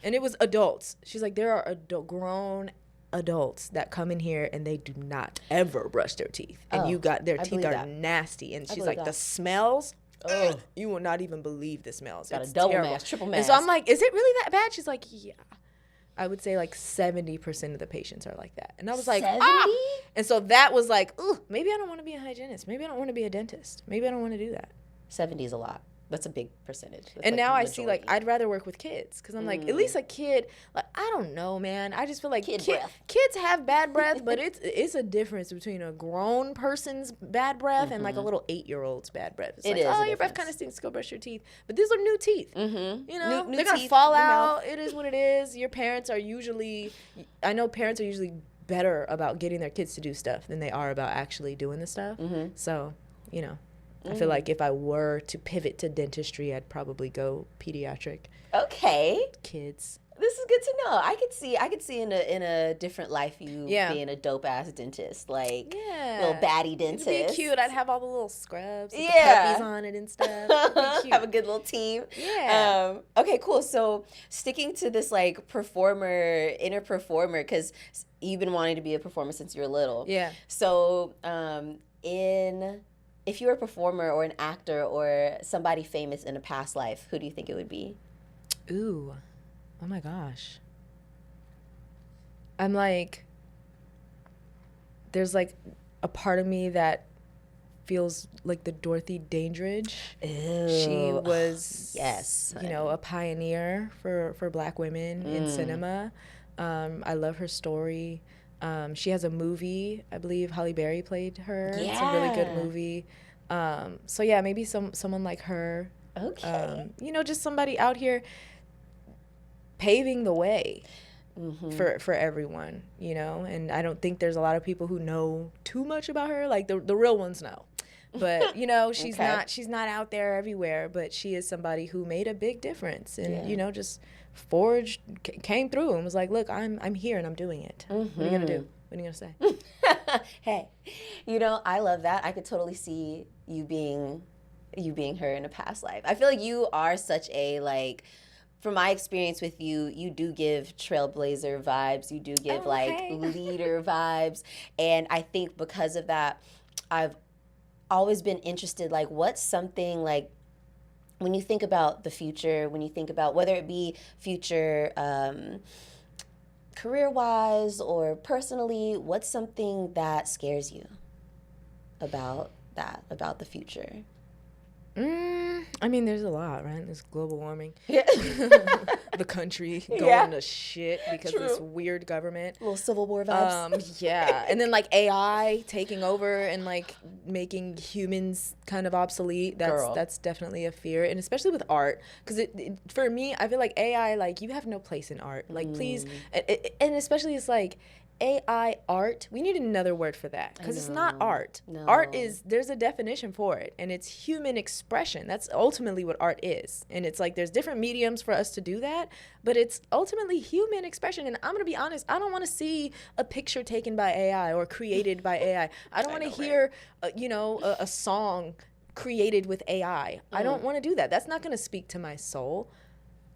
and it was adults. She's like, there are grown adults that come in here and they do not ever brush their teeth, and their teeth are nasty, and she's like, the smells. Oh, you will not even believe the smells. Got a double mask, triple mask. And so I'm like, is it really that bad? She's like, yeah. I would say like 70% of the patients are like that. And I was like, 70? And so that was like, ooh, maybe I don't want to be a hygienist. Maybe I don't want to be a dentist. Maybe I don't want to do that. 70 is a lot. That's a big percentage. That's And like now I majority. see, like, I'd rather work with kids because I'm like, at least a kid, like, I don't know, man. I just feel like breath. kids have bad breath, but it's a difference between a grown person's bad breath and like a little 8-year-old's bad breath. It's It like, is a oh, your difference. breath kind of stinks. Go brush your teeth. But these are new teeth. Mm-hmm. You know, new they're gonna teeth, fall new out. mouth. It is what it is. Your parents are usually, I know parents are usually better about getting their kids to do stuff than they are about actually doing the stuff. Mm-hmm. So, you know. I feel like if I were to pivot to dentistry, I'd probably go pediatric. Okay. Kids. This is good to know. I could see in a different life you being a dope ass dentist, like little baddie dentist. It'd be cute. I'd have all the little scrubs with the puppies on it and stuff. It'd be cute. Have a good little team. Yeah. Okay, cool. So sticking to this like inner performer, because you've been wanting to be a performer since you were little. Yeah. So if you were a performer or an actor or somebody famous in a past life, who do you think it would be? Ooh. Oh my gosh. I'm like, there's like a part of me that feels like the Dorothy Dandridge. Ew. She was, you know, a pioneer for Black women in cinema. I love her story. She has a movie, I believe Halle Berry played her. Yeah. It's a really good movie. So yeah, maybe someone like her. Okay. You know, just somebody out here paving the way for everyone, you know. And I don't think there's a lot of people who know too much about her. Like the real ones know. But, you know, she's not out there everywhere, but she is somebody who made a big difference and, you know, just came through and was like, look, I'm here and I'm doing it. What are you going to do? What are you going to say? Hey, you know, I love that. I could totally see you being her in a past life. I feel like you are such a, like, from my experience with you, you do give trailblazer vibes. You do give leader vibes. And I think because of that, I've always been interested, like, what's something, like, when you think about the future, when you think about whether it be future career-wise or personally, what's something that scares you about the future? I mean, there's a lot, right? There's global warming. Yeah. The country going to shit because of this weird government. Little Civil War vibes. Yeah. And then, like, AI taking over and, like, making humans kind of obsolete. That's definitely a fear. And especially with art. Because for me, I feel like AI, like, you have no place in art. Like, please. And especially it's like, AI art, we need another word for that because it's not art. No. Art is, there's a definition for it, and it's human expression. That's ultimately what art is. And it's like there's different mediums for us to do that, but it's ultimately human expression. And I'm going to be honest, I don't want to see a picture taken by AI or created by AI. I don't want to hear, a song created with AI. I don't want to do that. That's not going to speak to my soul.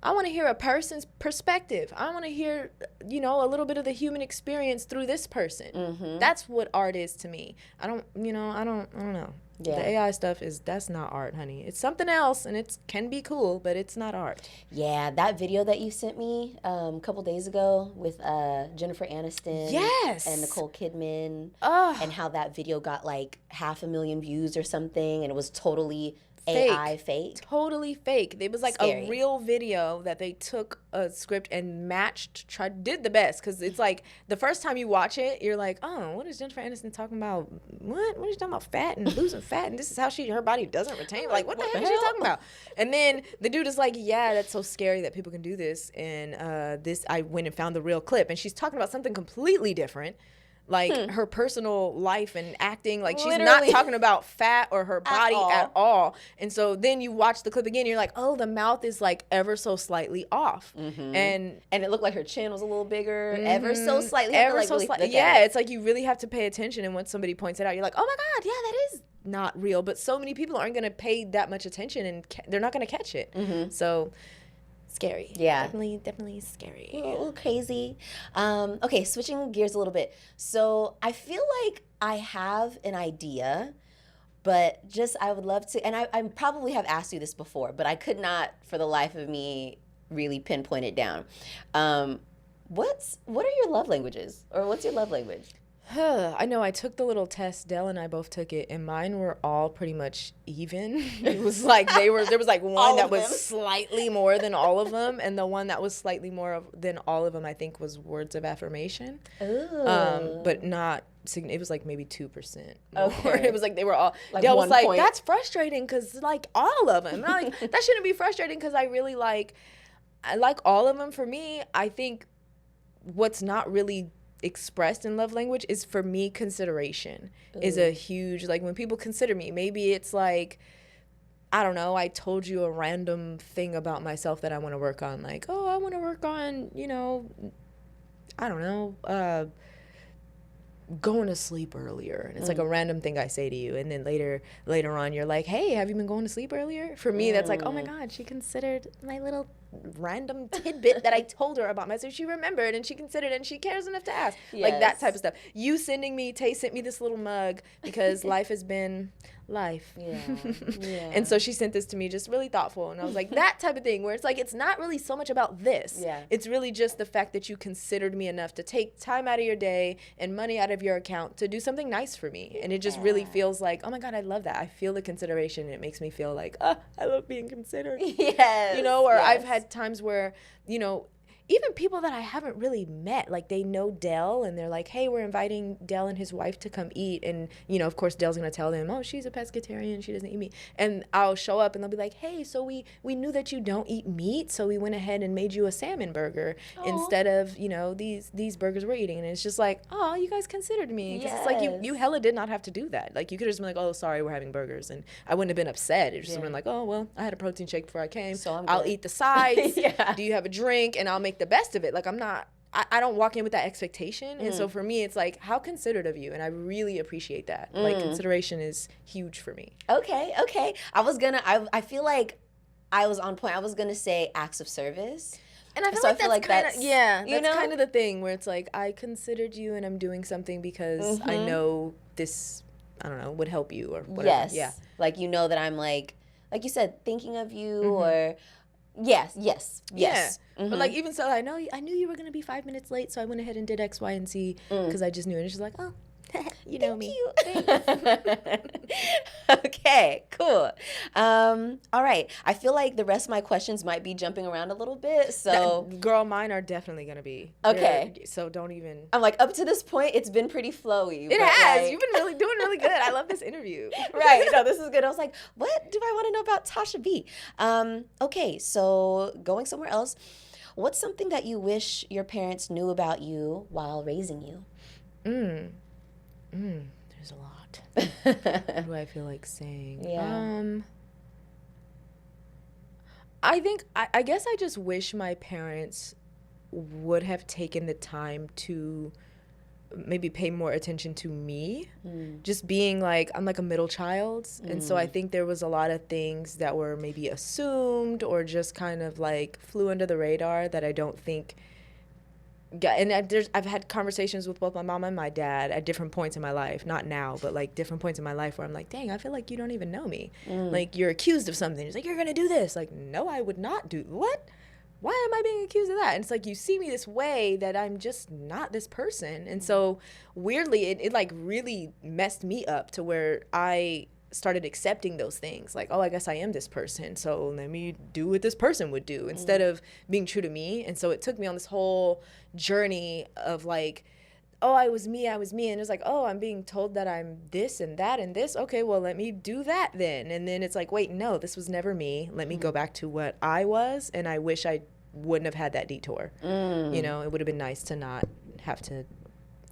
I want to hear a person's perspective. I want to hear, a little bit of the human experience through this person. That's what art is to me. I don't know. Yeah. The AI stuff that's not art, honey. It's something else, and it can be cool, but it's not art. Yeah, that video that you sent me a couple days ago with Jennifer Aniston and Nicole Kidman, and how that video got like 500,000 views or something, and it was totally AI fake. Totally fake. It was like a real video that they took a script and did the best. Because it's like the first time you watch it, you're like, oh, what is Jennifer Aniston talking about? What is she talking about? Fat and losing fat, and this is how her body doesn't retain. Like, what the hell is she talking about? And then the dude is like, yeah, that's so scary that people can do this. And I went and found the real clip, and she's talking about something completely different. Like her personal life and acting, like she's not talking about fat or her body at all. And so then you watch the clip again, and you're like, oh, the mouth is like ever so slightly off, and it looked like her chin was a little bigger, ever so slightly. Yeah, it's like you really have to pay attention, and when somebody points it out, you're like, oh my god, yeah, that is not real. But so many people aren't going to pay that much attention, and they're not going to catch it. So. Scary. Yeah. Definitely scary. A little crazy. Okay, switching gears a little bit. So I feel like I have an idea, but I would love to, and I probably have asked you this before, but I could not for the life of me really pinpoint it down. What are your love languages? Or what's your love language? I know I took the little test. Dell and I both took it, and mine were all pretty much even. It was like there was like one that was slightly more than all of them, and the one that was slightly more than all of them, I think, was words of affirmation. Ooh. But not. It was like maybe 2% more. Okay. It was like they were all. Like Dell was like, point. "That's frustrating," because like all of them. And I'm like, that shouldn't be frustrating because I really I like all of them. For me, I think what's not really expressed in love language is, for me, consideration is a huge, like, when people consider me, maybe it's like, I don't know, I told you a random thing about myself that I want to work on, like, oh, I want to work on, I don't know, going to sleep earlier, and it's like a random thing I say to you, and then later on you're like, hey, have you been going to sleep earlier? For me, that's like, oh my God, she considered my little random tidbit that I told her about myself. She remembered, and she considered, and she cares enough to ask. Yes. Like that type of stuff. You sending me, Tay sent me this little mug because life has been life. Yeah. And so she sent this to me, just really thoughtful, and I was like, that type of thing where it's like, it's not really so much about this. Yeah. It's really just the fact that you considered me enough to take time out of your day and money out of your account to do something nice for me. And it just really feels like, oh my God, I love that. I feel the consideration. It makes me feel like, I love being considered. Yes. Or I've had times where, even people that I haven't really met, like they know Dell and they're like, hey, we're inviting Dell and his wife to come eat. And, of course, Dell's going to tell them, oh, she's a pescatarian. She doesn't eat meat. And I'll show up and they'll be like, hey, so we knew that you don't eat meat. So we went ahead and made you a salmon burger instead of, these burgers we're eating. And it's just like, oh, you guys considered me. Because it's like you hella did not have to do that. Like you could have just been like, oh, sorry, we're having burgers. And I wouldn't have been upset. It just been like, oh, well, I had a protein shake before I came. So I'll eat the sides. Do you have a drink? And I'll make the best of it. Like I don't walk in with that expectation. And so for me, it's like, how considerate of you. And I really appreciate that. Like consideration is huge for me. Okay. I feel like I was on point. I was going to say acts of service. And I feel like that's kind of the thing where it's like, I considered you and I'm doing something because I know this, I don't know, would help you or whatever. Yes. Yeah. Like, that I'm like you said, thinking of you or... Yes. Yeah. But like, even so, I knew you were going to be 5 minutes late, so I went ahead and did X, Y, and Z because I just knew it. And she's like, oh, you know me. Okay, cool. All right. I feel like the rest of my questions might be jumping around a little bit. So, girl, mine are definitely going to be. Okay. So don't even. I'm like, up to this point, it's been pretty flowy. It has. Like... You've been doing really good. I love this interview. Right. No, this is good. I was like, what do I want to know about Tasha B? Okay. So going somewhere else, what's something that you wish your parents knew about you while raising you? There's a lot. What do I feel like saying? Yeah. I think, I guess I just wish my parents would have taken the time to maybe pay more attention to me. Just being like, I'm like a middle child. And so I think there was a lot of things that were maybe assumed or just kind of like flew under the radar that I don't think... And I've had conversations with both my mom and my dad at different points in my life. Not now, but like different points in my life where I'm like, dang, I feel like you don't even know me. Like, you're accused of something. It's like, you're going to do this. Like, no, I would not do. What? Why am I being accused of that? And it's like, you see me this way that I'm just not this person. And so weirdly, it like really messed me up to where I started accepting those things. Like, oh, I guess I am this person, so let me do what this person would do instead of being true to me. And so it took me on this whole journey of like, oh, I was me. And it's like, oh, I'm being told that I'm this and that and this. Okay, well, let me do that then. And then it's like, wait, no, this was never me. Let me go back to what I was. And I wish I wouldn't have had that detour. It would have been nice to not have to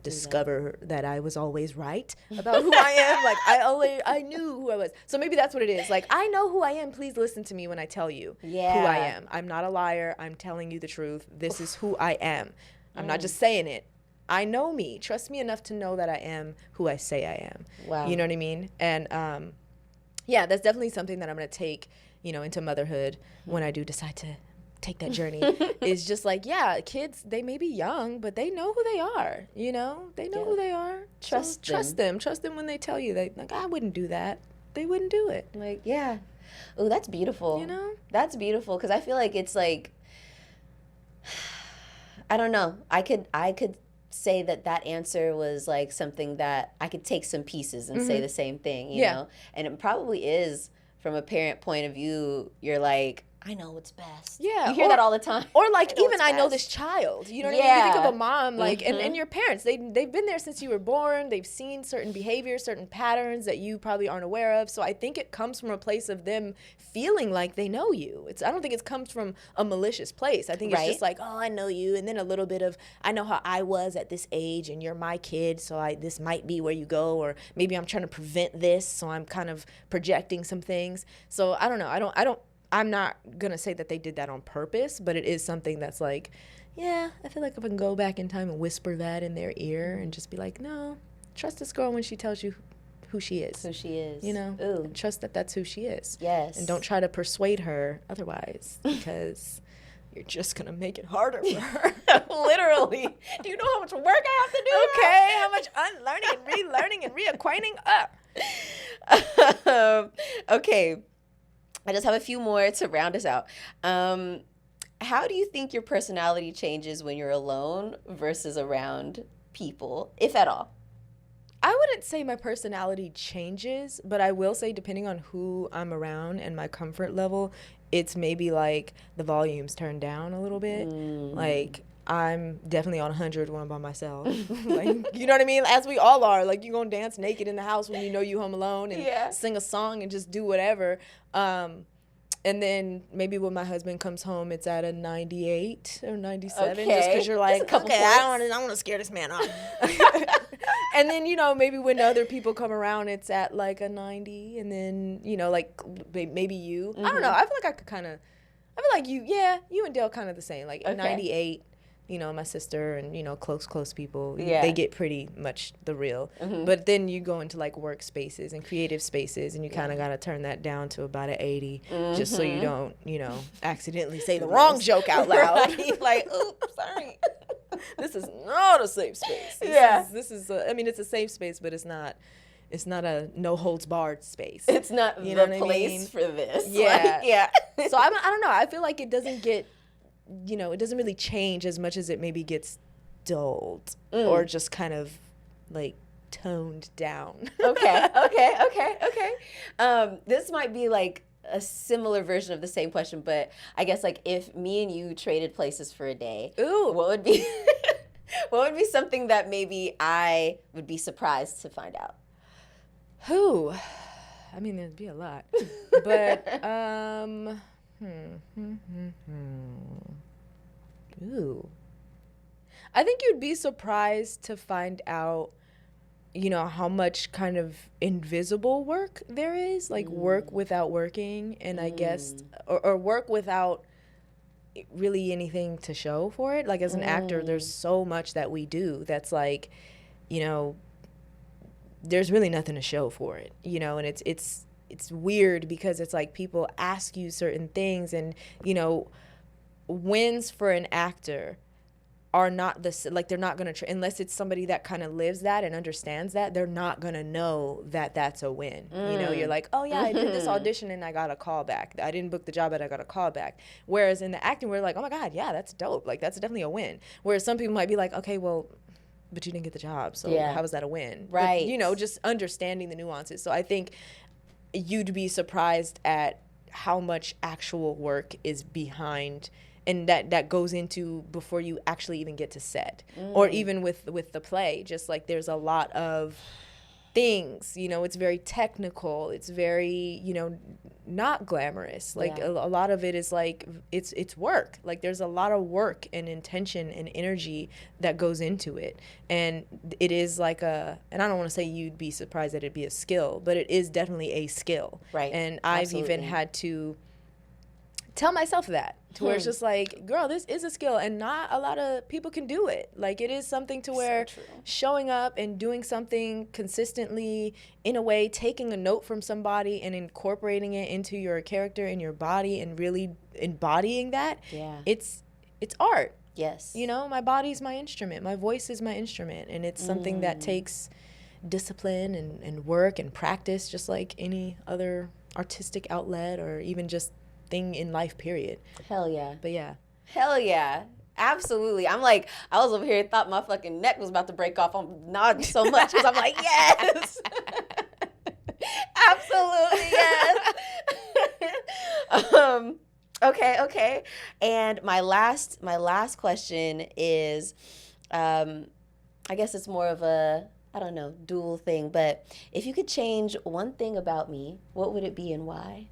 discover that I was always right about who I am. Like, I knew who I was. So maybe that's what it is. Like, I know who I am. Please listen to me when I tell you who I am. I'm not a liar. I'm telling you the truth. This is who I am. I'm not just saying it. I know me. Trust me enough to know that I am who I say I am. Wow. You know what I mean? And that's definitely something that I'm going to take, into motherhood when I do decide to take that journey. Is just like, kids, they may be young, but they know who they are. They know who they are. Trust them. Trust them when they tell you. Like, I wouldn't do that. They wouldn't do it. Like, yeah. Oh, that's beautiful. That's beautiful, because I feel like it's like, I don't know. I could say that answer was like something that I could take some pieces and say the same thing, you know? And it probably is, from a parent point of view, you're like, I know what's best. Yeah. You hear that all the time. Or like, even I know this child. You know what I mean? You think of a mom, like, and your parents, they've been there since you were born. They've seen certain behaviors, certain patterns that you probably aren't aware of. So I think it comes from a place of them feeling like they know you. I don't think it comes from a malicious place. I think it's just like, oh, I know you. And then a little bit of, I know how I was at this age and you're my kid. So this might be where you go, or maybe I'm trying to prevent this. So I'm kind of projecting some things. So I don't know. I'm not going to say that they did that on purpose, but it is something that's like, yeah, I feel like if I can go back in time and whisper that in their ear and just be like, no, trust this girl when she tells you who she is. Who she is. You know? Ooh. And trust that that's who she is. Yes. And don't try to persuade her otherwise, because you're just going to make it harder for her. Literally. Do you know how much work I have to do? Okay, how much unlearning and relearning and reacquainting? Okay. I just have a few more to round us out. How do you think your personality changes when you're alone versus around people, if at all? I wouldn't say my personality changes, but I will say, depending on who I'm around and my comfort level, it's maybe like the volume's turned down a little bit. Like, I'm definitely on 100 when I'm by myself. Like, you know what I mean? As we all are. Like, you're going to dance naked in the house when you know you home alone and sing a song and just do whatever. And then maybe when my husband comes home, it's at a 98 or 97, just because you're like, okay, I don't want to scare this man off. And then, you know, maybe when other people come around, it's at like a 90. And then, you know, like maybe you. I don't know. I feel like I feel like you and Dale kind of the same. Like 98. You know, my sister and, you know, close people, they get pretty much the real. But then you go into like work spaces and creative spaces, and you kind of got to turn that down to about an 80 just so you don't, you know, accidentally say the wrong joke out loud. Like, oops, sorry. This is not a safe space. This is I mean, it's a safe space, but it's not a no holds barred space. It's not the place for this. Yeah. Like, so I don't know. I feel like it doesn't get, you know, it doesn't really change as much as it maybe gets dulled or just kind of like toned down. Okay. This might be like a similar version of the same question, but I guess like if me and you traded places for a day, what would be what would be something that maybe I would be surprised to find out? I mean, there'd be a lot, but I think you'd be surprised to find out, you know, how much kind of invisible work there is, like work without working, and I guess, or work without really anything to show for it. Like, as an actor, there's so much that we do that's like, you know, there's really nothing to show for it, you know, and it's weird because it's like people ask you certain things, and, you know, wins for an actor are not like they're not going to unless it's somebody that kind of lives that and understands that, they're not going to know that that's a win. You know, you're like, oh yeah, I did this audition and I got a call back. I didn't book the job, but I got a call back. Whereas in the acting, we're like, oh my God, yeah, that's dope. Like, that's definitely a win. Whereas some people might be like, okay, well, but you didn't get the job, so how is that a win? Right. But, you know, just understanding the nuances. So I think you'd be surprised at how much actual work is behind, and that goes into before you actually even get to set, or even with the play. Just like there's a lot of things, you know, it's very technical, it's very, you know, not glamorous. Like a lot of it is like it's work. Like there's a lot of work and intention and energy that goes into it, and it is like and I don't want to say you'd be surprised that it'd be a skill, but it is definitely a skill. Right. And I've even had to tell myself that, to where it's just like, girl, this is a skill and not a lot of people can do it. Like, it is something to where showing up and doing something consistently in a way, taking a note from somebody and incorporating it into your character and your body and really embodying that. It's art. Yes. You know, my body's my instrument, my voice is my instrument, and it's something that takes discipline and work and practice, just like any other artistic outlet or even just thing in life, period. Hell yeah. But yeah. Hell yeah. Absolutely. I'm like, I was over here, thought my fucking neck was about to break off. I'm nodding so much because I'm like, yes. Absolutely, yes. Okay. And my last question is, I guess it's more of a, I don't know, dual thing, but if you could change one thing about me, what would it be and why?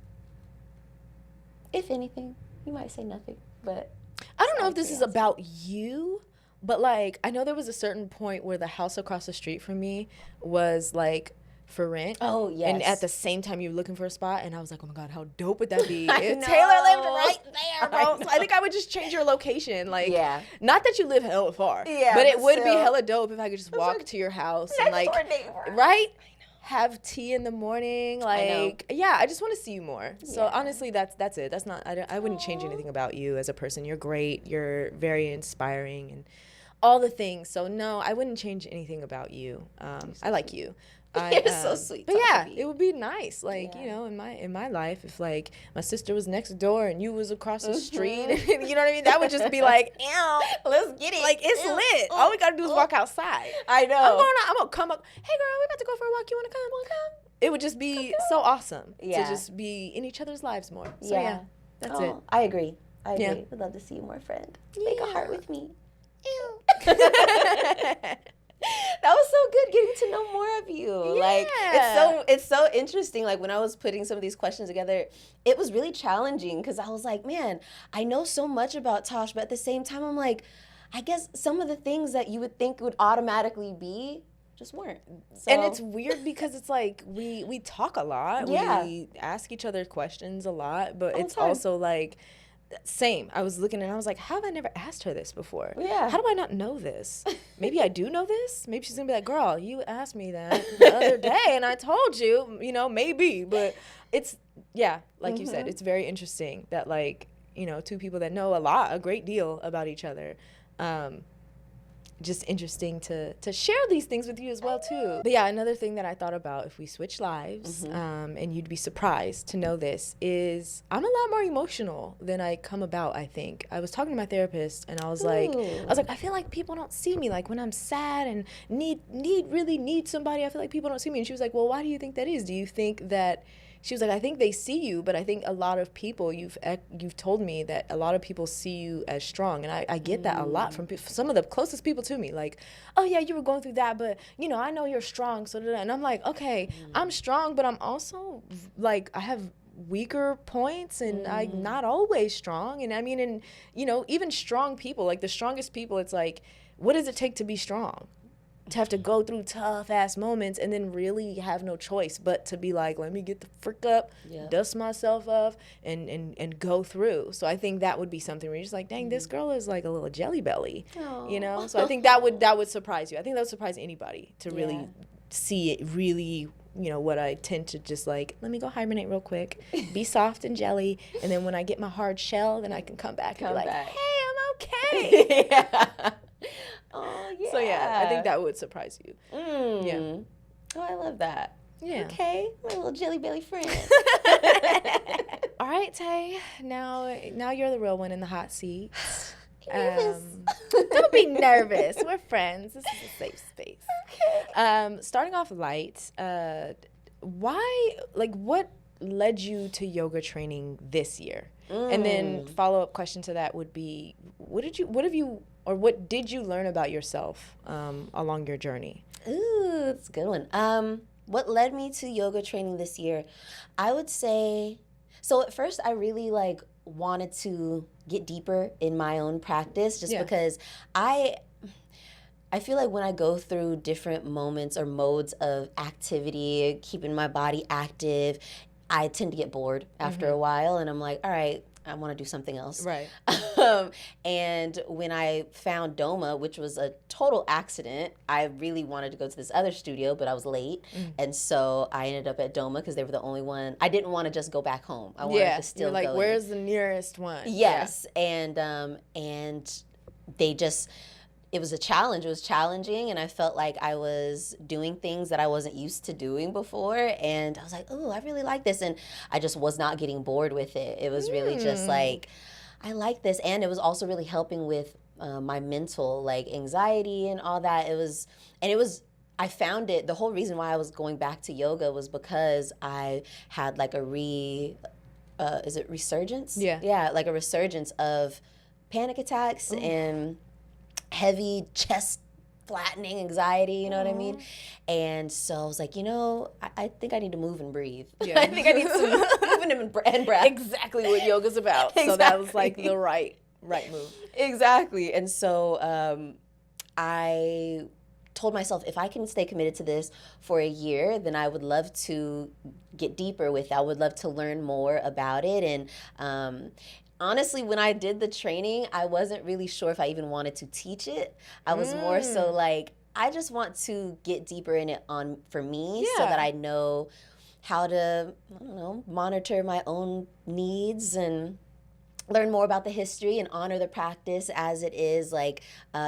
If anything. You might say nothing, but I don't know if this is about you, but like I know there was a certain point where the house across the street from me was like for rent. Oh, yes. And at the same time you were looking for a spot, and I was like, oh my God, how dope would that be if know. Taylor lived right there, bro. So I think I would just change your location. Like, yeah. Not that you live hella far, yeah, but it would still be hella dope if I could just walk to your house and like, right? Have tea in the morning, like, yeah, I just want to see you more. So honestly, that's it. That's not, I wouldn't change anything about you as a person. You're great. You're very inspiring and all the things. So no, I wouldn't change anything about you. I like you. You're so sweet. But yeah, it would be nice, like, you know, in my life, if like my sister was next door and you was across the street, you know what I mean? That would just be like, ew, let's get it. Like, it's lit. All we gotta do is walk outside. I know. I'm gonna come up. Hey girl, we about to go for a walk. You wanna come? It would just be so awesome to just be in each other's lives more. So yeah, that's it. I agree. Would love to see you more, friend. Make a heart with me. Ew. That was so good getting to know more of you. Yeah. Like, it's so interesting. Like, when I was putting some of these questions together, it was really challenging because I was like, man, I know so much about Tosh, but at the same time, I'm like, I guess some of the things that you would think would automatically be just weren't. So. And it's weird because it's like we talk a lot. Yeah. We ask each other questions a lot, but it's also like, same. I was looking and I was like, how have I never asked her this before? Yeah. How do I not know this? Maybe I do know this. Maybe she's gonna be like, girl, you asked me that the other day and I told you, you know, maybe. But it's, like you said, it's very interesting that, like, you know, two people that know a great deal about each other. Just interesting to share these things with you as well too. But yeah, another thing that I thought about if we switch lives, and you'd be surprised to know this, is I'm a lot more emotional than I come about, I think. I was talking to my therapist and I was like, I feel like people don't see me, like when I'm sad and really need somebody, I feel like people don't see me. And she was like, well, why do you think that is? Do you think that, she was like, I think they see you, but I think a lot of people, you've told me that a lot of people see you as strong. And I get that a lot from some of the closest people to me. Like, oh yeah, you were going through that, but you know, I know you're strong. So, and I'm like, okay, I'm strong, but I'm also like, I have weaker points and I'm not always strong. And I mean, and you know, even strong people, like the strongest people, it's like, what does it take to be strong? To have to go through tough ass moments and then really have no choice but to be like, let me get the frick up, dust myself off, and go through. So I think that would be something where you're just like, dang, this girl is like a little jelly belly, you know? So I think that would surprise you. I think that would surprise anybody to really see it really, you know, what I tend to just like, let me go hibernate real quick, be soft and jelly, and then when I get my hard shell, then I can come back and be like, hey, I'm okay. Oh, yeah. So, yeah, I think that would surprise you. Yeah. Oh, I love that. Yeah. Okay, my little jelly belly friend. All right, Tay. Now you're the real one in the hot seat. Don't be nervous. We're friends. This is a safe space. Okay. Starting off light, what led you to yoga training this year? And then follow-up question to that would be, what did you learn about yourself along your journey? Ooh, that's a good one. What led me to yoga training this year? I would say, so at first I really wanted to get deeper in my own practice just because I feel like when I go through different moments or modes of activity, keeping my body active, I tend to get bored after a while, and I'm like, all right, I want to do something else. Right. And when I found Doma, which was a total accident, I really wanted to go to this other studio, but I was late. And so I ended up at Doma because they were the only one. I didn't want to just go back home. I wanted to still go. Like, where's the nearest one? Yes. Yeah. And they just... It was a challenge. It was challenging, and I felt like I was doing things that I wasn't used to doing before, and I was like, oh, I really like this, and I just was not getting bored with it. It was really just like, I like this, and it was also really helping with my mental like anxiety and all that. I found it. The whole reason why I was going back to yoga was because I had like is it resurgence? Yeah, like a resurgence of panic attacks and heavy chest flattening anxiety, you know what I mean? And so I was like, I think I need to move and breathe. Yeah. I think I need some movement and breath. Exactly what yoga's about. Exactly. So that was like the right move. Exactly. And so I told myself, if I can stay committed to this for a year, then I would love to get deeper with it. I would love to learn more about it. And honestly, when I did the training, I wasn't really sure if I even wanted to teach it. I was more so like, I just want to get deeper in it for me so that I know how to, monitor my own needs and learn more about the history and honor the practice as it is, like,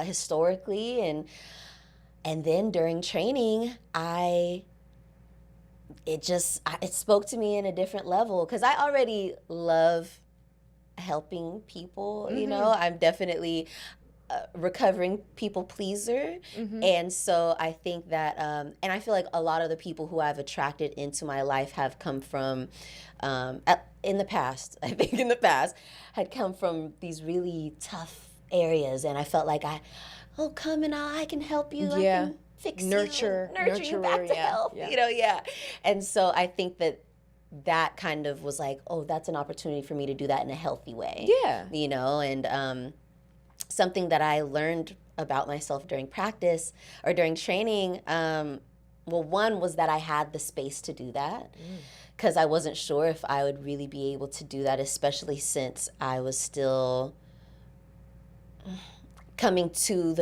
historically. And then during training, it spoke to me in a different level, because I already love helping people, I'm definitely a recovering people pleaser. And so I think that, and I feel like a lot of the people who I've attracted into my life have come from, in the past, had come from these really tough areas. And I felt like come and I can help you. I can fix nurture you back to health, And so I think that kind of was like, that's an opportunity for me to do that in a healthy way. And something that I learned about myself during practice or during training, one was that I had the space to do that, because I wasn't sure if I would really be able to do that, especially since I was still coming to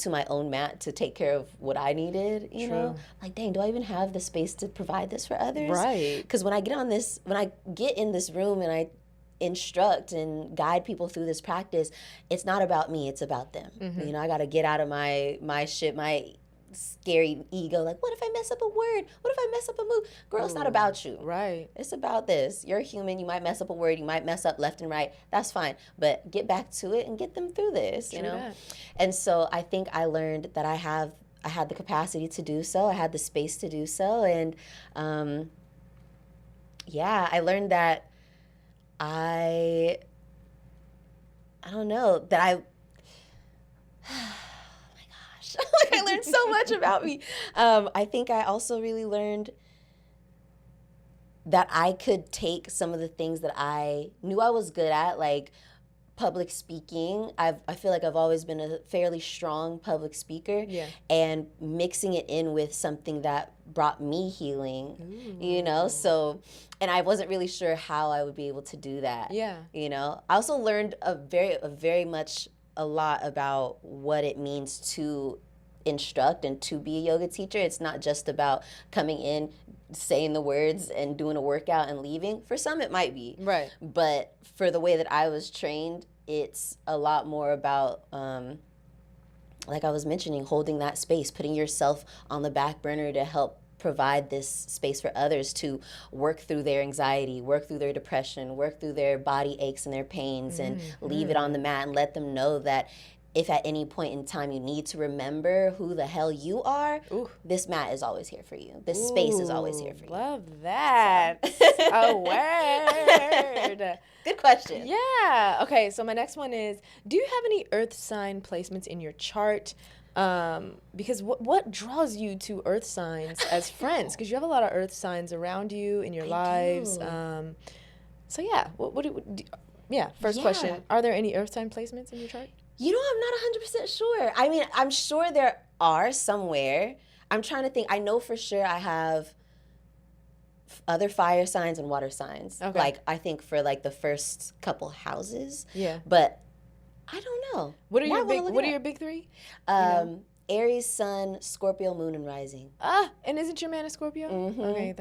my own mat to take care of what I needed, you know? Like, dang, do I even have the space to provide this for others? Right. Because when I get in this room and I instruct and guide people through this practice, it's not about me, it's about them. I got to get out of my shit, my scary ego, like, what if I mess up a word? What if I mess up a move? Girl, it's not about you. Right. It's about this. You're human. You might mess up a word. You might mess up left and right. That's fine. But get back to it and get them through this, you know? That. And so I think I learned that I had the capacity to do so. I had the space to do so. And I learned that I don't know, that I I learned so much about me. I think I also really learned that I could take some of the things that I knew I was good at, like public speaking. I feel like I've always been a fairly strong public speaker, and mixing it in with something that brought me healing, so, and I wasn't really sure how I would be able to do that. I also learned a lot about what it means to instruct and to be a yoga teacher. It's not just about coming in, saying the words and doing a workout and leaving. For some it might be. Right. But for the way that I was trained, it's a lot more about, like I was mentioning, holding that space, putting yourself on the back burner to help provide this space for others to work through their anxiety, work through their depression, work through their body aches and their pains, and leave it on the mat and let them know that if at any point in time you need to remember who the hell you are, this mat is always here for you. This space is always here for you. Love that. A word. Good question. Yeah. Okay, so my next one is, do you have any earth sign placements in your chart? Because what draws you to earth signs as friends? Because you have a lot of earth signs around you in your lives. So yeah, first question. Are there any earth sign placements in your chart? I'm not 100% sure. I mean, I'm sure there are somewhere. I'm trying to think. I know for sure I have other fire signs and water signs. Okay. Like, I think for like the first couple houses. Yeah. But I don't know. What are your big three? Aries, Sun, Scorpio, Moon, and Rising. And isn't your man a Scorpio? Okay,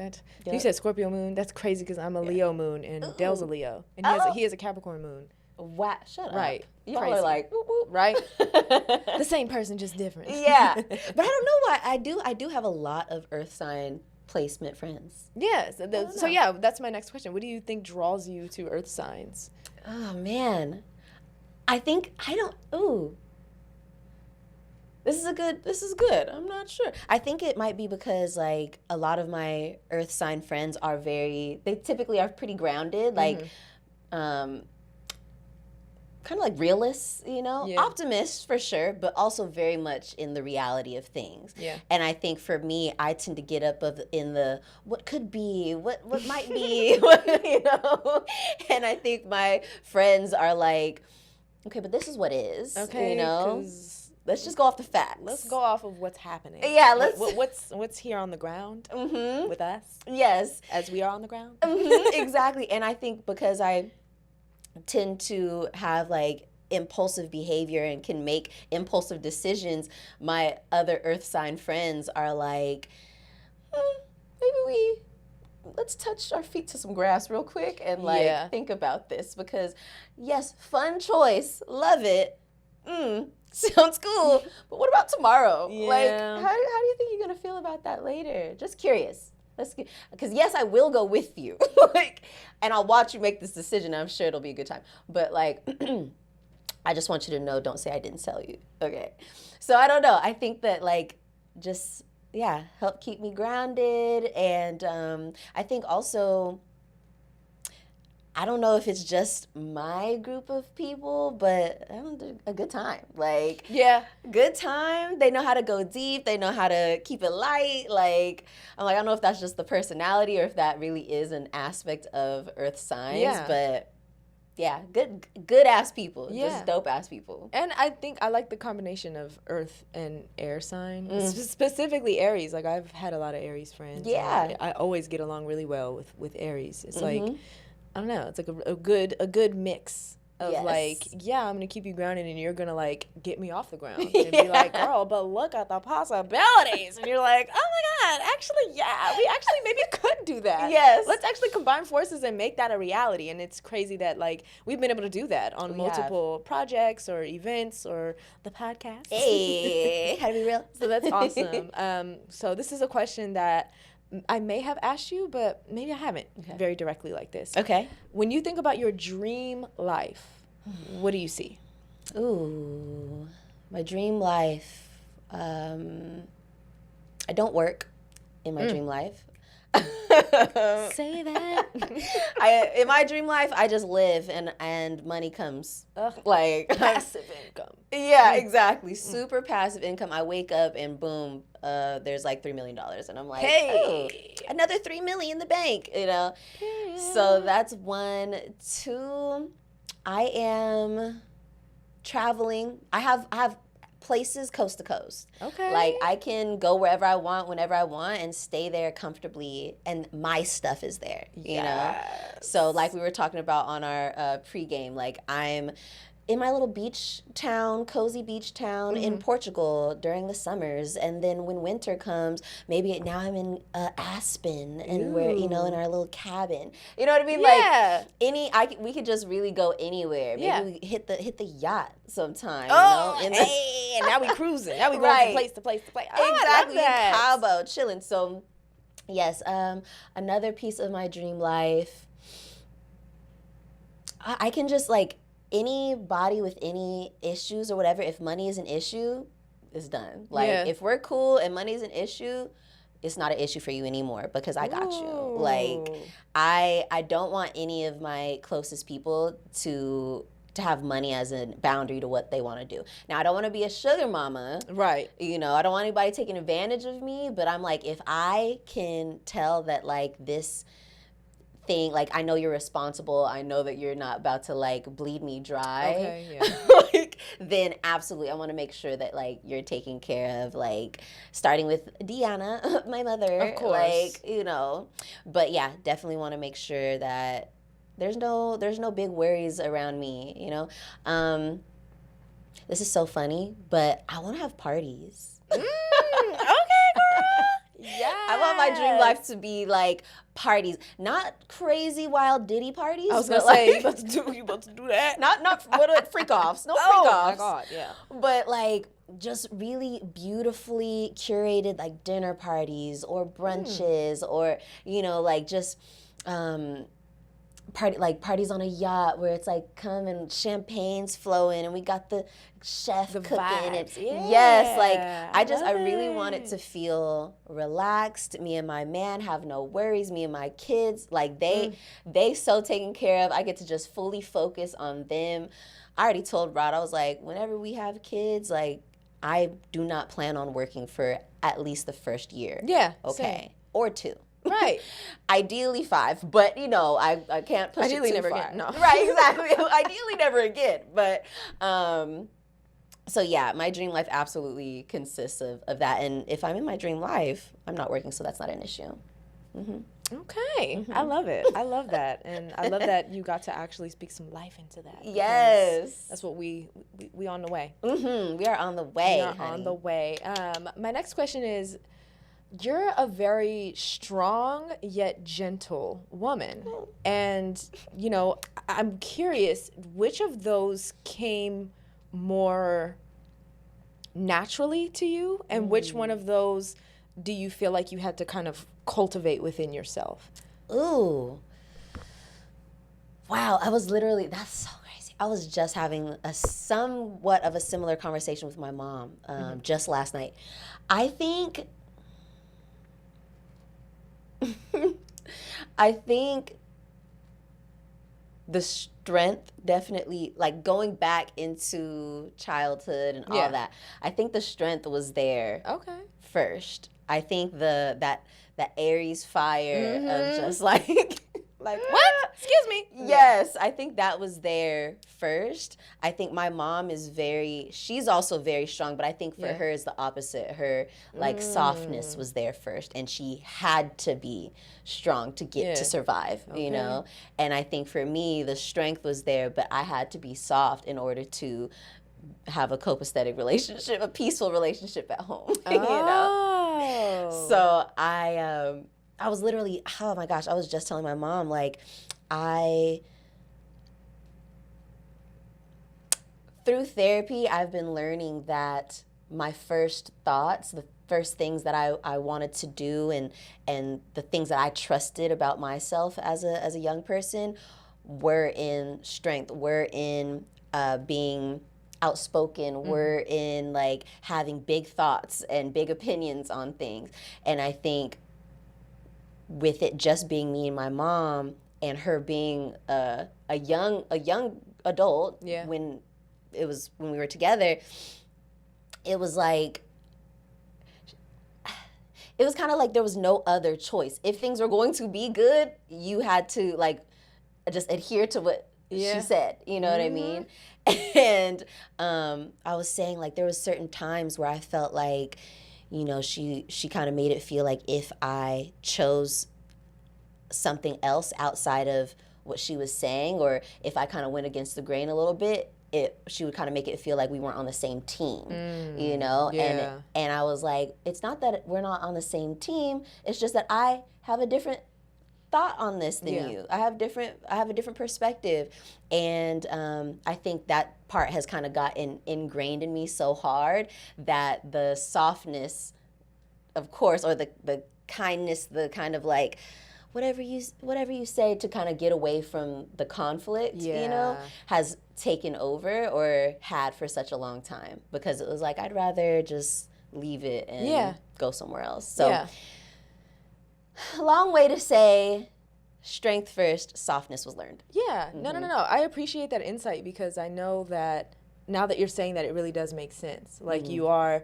you said Scorpio Moon. That's crazy because I'm a Leo Moon and Dell's a Leo, and he has a Capricorn Moon. Wow, shut up. Right. Y'all are like, whoop, whoop. Right? The same person, just different. Yeah. But I don't know why. I do have a lot of earth sign placement friends. Yes. So that's my next question. What do you think draws you to earth signs? Oh, man. I think I don't. Ooh, this is good. I'm not sure. I think it might be because like a lot of my earth sign friends are they typically are pretty grounded, like um kind of like realists, Yeah. optimists for sure, but also very much in the reality of things. Yeah. And I think for me, I tend to get up in the what could be, what might be, And I think my friends are like, okay, but this is what is, Okay, because let's just go off the facts. let's go off of what's happening. Yeah, what's here on the ground Mm-hmm. with us. Yes, As we are on the ground. mm-hmm, exactly. And I think because I tend to have like impulsive behavior and can make impulsive decisions, my other earth sign friends are like, maybe let's touch our feet to some grass real quick and like think about this, because yes, fun choice, love it, sounds cool, but what about tomorrow? Like how do you think you're gonna feel about that later? Just curious. Because yes, I will go with you, like, and I'll watch you make this decision. I'm sure it'll be a good time. But like, I just want you to know, don't say I didn't tell you. Okay. So I don't know. I think that like, just help keep me grounded, and I think also, I don't know if it's just my group of people, but having a good time. Like, good time. They know how to go deep. They know how to keep it light. Like, I'm like, I don't know if that's just the personality or if that really is an aspect of earth signs, but good ass people. Just dope ass people. And I think I like the combination of earth and air sign, specifically Aries. Like, I've had a lot of Aries friends. Yeah. I always get along really well with Aries. It's like, I don't know. It's like a good mix of like, I'm gonna keep you grounded, and you're gonna like get me off the ground and be like, girl, but look at the possibilities, and you're like, oh my god, actually, we actually maybe could do that. Yes, let's actually combine forces and make that a reality. And it's crazy that like we've been able to do that on multiple projects or events or the podcast. Hey, how to be real. So that's awesome. So this is a question that I may have asked you, but maybe I haven't very directly like this. Okay. When you think about your dream life, what do you see? Ooh, my dream life. I don't work in my dream life. Say that. In my dream life, I just live and money comes. Like passive income. Yeah, exactly. Super passive income. I wake up and boom, there's like $3 million, and I'm like, hey, another $3 million in the bank, So that's 1. 2, I am traveling. I have places coast to coast. Okay. Like, I can go wherever I want, whenever I want, and stay there comfortably, and my stuff is there, you know? So, like we were talking about on our pregame, like, I'm in my little beach town, cozy beach town in Portugal during the summers, and then when winter comes, maybe now I'm in Aspen, and we're in our little cabin. You know what I mean? Like we could just really go anywhere. Maybe we hit the yacht sometime. Hey, and now we cruising. Now we going from place to place to place. Oh, exactly. I love that. Cabo, chilling. So yes, another piece of my dream life. I can just like. Anybody with any issues or whatever, if money is an issue, it's done. Like, if we're cool and money is an issue, it's not an issue for you anymore because I got you. Like, I don't want any of my closest people to have money as a boundary to what they want to do. Now, I don't want to be a sugar mama. Right. I don't want anybody taking advantage of me, but I'm like, if I can tell that, like, this thing, like, I know you're responsible, I know that you're not about to like bleed me dry, like, then absolutely I want to make sure that like you're taken care of, like starting with Deanna, my mother, of course, like, but yeah, definitely want to make sure that there's no big worries around me, this is so funny, but I want to have parties. Okay, girl. Yeah. I want my dream life to be like parties, not crazy wild Diddy parties. I was gonna say, you about to do that? Not freak offs. No freak offs. Oh my god, yeah. But like just really beautifully curated like dinner parties or brunches or like just parties on a yacht where it's like come and champagne's flowing and we got the chef cooking vibes. and yes, like I love really want it it. to feel relaxed. Me and my man have no worries. Me and my kids, like they so taken care of. I get to just fully focus on them. I already told Rod, I was like, whenever we have kids, like I do not plan on working for at least the first year. Yeah. Okay. Same. Or 2. Right. Ideally 5, but you know, I can't push Ideally it too never far. again. No. Right, exactly. Ideally never again. But so yeah, my dream life absolutely consists of that. And if I'm in my dream life, I'm not working, so that's not an issue. Okay. I love it. I love that. And I love that you got to actually speak some life into that. Yes. That's what we on the way. We are on the way, We are honey. on the way. My next question is, you're a very strong yet gentle woman. And, you know, I'm curious, which of those came more naturally to you? And which one of those do you feel like you had to kind of cultivate within yourself? Ooh. Wow, that's so crazy. I was just having a somewhat of a similar conversation with my mom just last night. I think the strength definitely, like going back into childhood and all that, I think the strength was there first. I think that Aries fire of just like what? Excuse me. Yes, I think that was there first. I think my mom she's also very strong, but I think for her it's the opposite. Her like softness was there first, and she had to be strong to get to survive, you know? And I think for me, the strength was there, but I had to be soft in order to have a copacetic relationship, a peaceful relationship at home, you know? So I was literally, oh my gosh, I was just telling my mom, like, through therapy, I've been learning that my first thoughts, the first things that I wanted to do and the things that I trusted about myself as a young person were in strength, were in being outspoken, were in like having big thoughts and big opinions on things. And I think with it just being me and my mom and her being a young adult when we were together, it was like, it was kind of like there was no other choice. If things were going to be good, you had to like just adhere to what she said, you know what I mean? And I was saying like there was certain times where I felt like, you know, she kind of made it feel like if I chose something else outside of what she was saying, or if I kind of went against the grain a little bit, she would kind of make it feel like we weren't on the same team, you know? And I was like, it's not that we're not on the same team, it's just that I have a different thought on this than you. I have a different perspective. And I think that part has kind of gotten ingrained in me so hard that the softness, of course, or the kindness, the kind of like, whatever you say to kind of get away from the conflict, you know, has taken over or had for such a long time, because it was like, I'd rather just leave it and go somewhere else. So long way to say strength first, softness was learned. No. I appreciate that insight, because I know that now that you're saying that, it really does make sense. Like you are,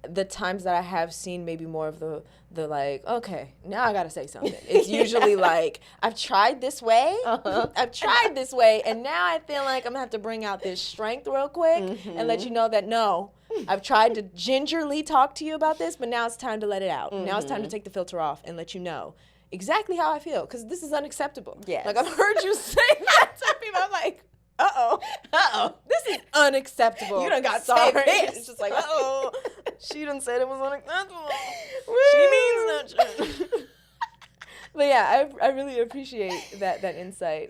the times that I have seen maybe more of the like, okay, now I gotta say something. It's usually like, I've tried this way, and now I feel like I'm gonna have to bring out this strength real quick and let you know that no, I've tried to gingerly talk to you about this, but now it's time to let it out. Now it's time to take the filter off and let you know exactly how I feel, because this is unacceptable. Like, I've heard you say that to people. I'm like, this is unacceptable. You done got sorry. It's just like, she done said it was unacceptable. She means that. But yeah, I really appreciate that insight.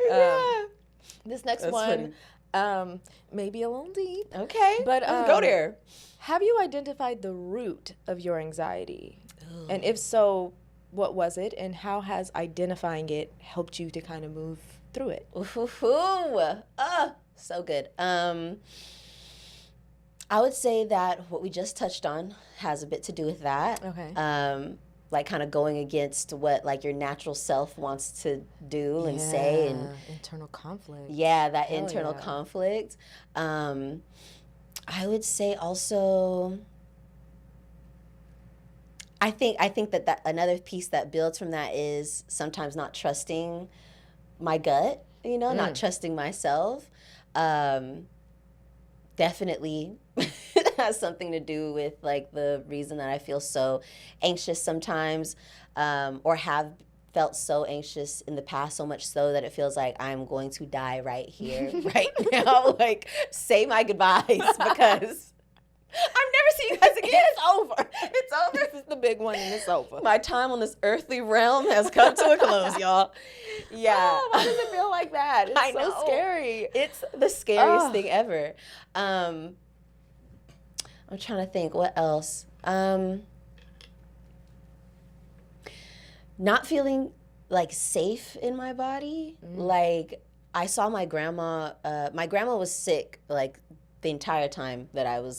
This next one, maybe a little deep. Okay, but let's go there. Have you identified the root of your anxiety? And if so, what was it, and how has identifying it helped you to kind of move through it? Ooh, so good. I would say that what we just touched on has a bit to do with that. Okay. Like kind of going against what like your natural self wants to do and say, and internal conflict. yeah, that Hell internal yeah. conflict. I would say also, I think that another piece that builds from that is sometimes not trusting my gut, not trusting myself. Definitely has something to do with like the reason that I feel so anxious sometimes, or have felt so anxious in the past, so much so that it feels like I'm going to die right here, right now. Like, say my goodbyes because I'm never seeing you guys again. It's over. It's over. This is the big one, and it's over. My time on this earthly realm has come to a close, y'all. Yeah. Oh, why does it feel like that? It's I so know. scary. It's the scariest thing ever. I'm trying to think what else. Not feeling like safe in my body. Like I saw my grandma. My grandma was sick like the entire time that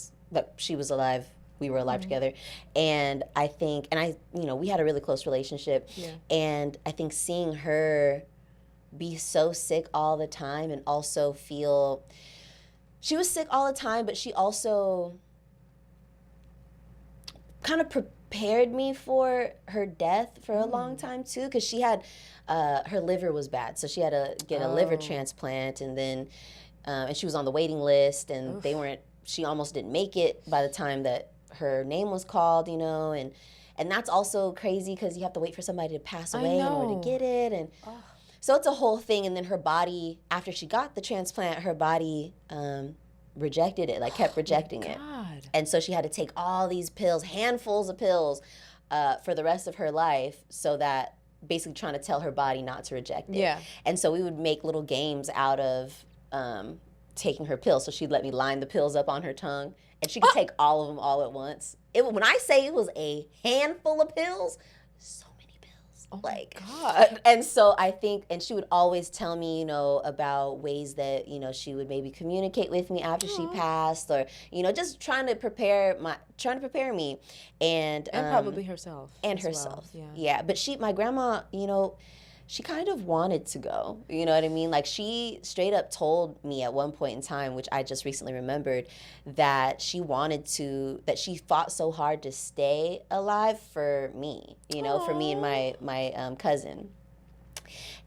she was alive. We were alive together, and I think, we had a really close relationship. Yeah. And I think seeing her be so sick all the time, and also feel she was sick all the time, but she also kind of prepared me for her death for a long time too, because she had her liver was bad, so she had to get a liver transplant, and then and she was on the waiting list, and she almost didn't make it by the time that her name was called, and that's also crazy because you have to wait for somebody to pass away in order to get it, and so it's a whole thing. And then her body, after she got the transplant, her body rejected it, like kept rejecting it. And so she had to take all these pills, handfuls of pills, for the rest of her life, so that basically trying to tell her body not to reject it. Yeah. And so we would make little games out of taking her pills. So she'd let me line the pills up on her tongue, and she could take all of them all at once. When I say it was a handful of pills, so many pills. Oh like, my God. And so I think, and she would always tell me, about ways that, she would maybe communicate with me after she passed, or, just trying to prepare me. And probably herself. And as herself. Well. Yeah. But my grandma, she kind of wanted to go, you know what I mean? Like, she straight up told me at one point in time, which I just recently remembered, that she fought so hard to stay alive for me, for me and my cousin.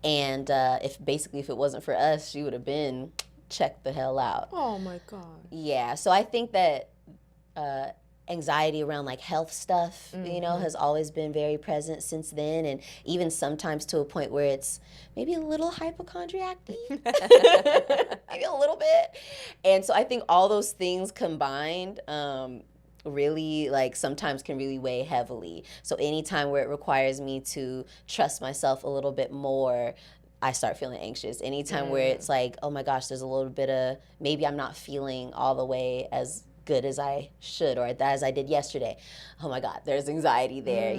And if it wasn't for us, she would have been checked the hell out. Oh my God. Yeah. So I think that anxiety around like health stuff, has always been very present since then, and even sometimes to a point where it's maybe a little hypochondriac maybe a little bit. And so I think all those things combined really, like, sometimes can really weigh heavily. So anytime where it requires me to trust myself a little bit more, I start feeling anxious. Anytime where it's like, oh my gosh, there's a little bit of, maybe I'm not feeling all the way as good as I should, or as I did yesterday, oh my God, there's anxiety there,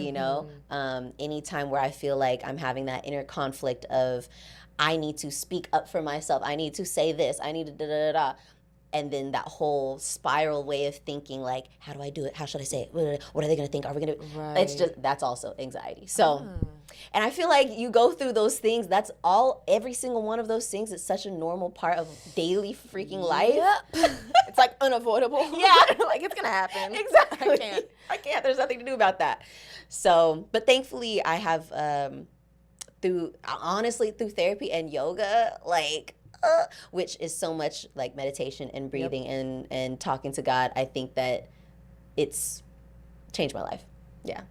anytime where I feel like I'm having that inner conflict of, I need to speak up for myself, I need to say this, I need to da-da-da-da, and then that whole spiral way of thinking, like, how do I do it? How should I say it? What are they going to think? Are we going to... Right. It's just, that's also anxiety. So, and I feel like you go through those things. Every single one of those things is such a normal part of daily freaking life. Yep. It's like unavoidable. Yeah. Like, it's going to happen. Exactly. I can't. There's nothing to do about that. So, but thankfully I have, through therapy and yoga, like, which is so much like meditation and breathing and talking to God, I think that it's changed my life. Yeah.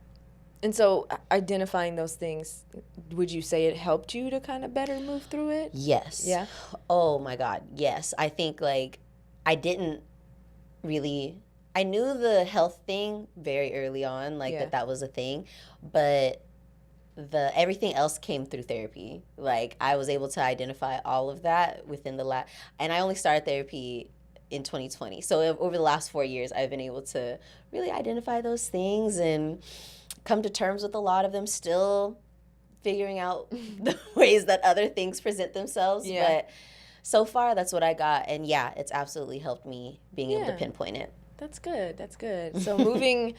And so identifying those things, would you say it helped you to kind of better move through it? Yes. Yeah. Oh my God. Yes. I think like I knew the health thing very early on, like that was a thing, but everything else came through therapy. Like, I was able to identify all of that within and I only started therapy in 2020. So over the last 4 years, I've been able to really identify those things and come to terms with a lot of them still figuring out the ways that other things present themselves. Yeah. But so far, that's what I got. And yeah, it's absolutely helped me being able to pinpoint it. That's good. That's good. So moving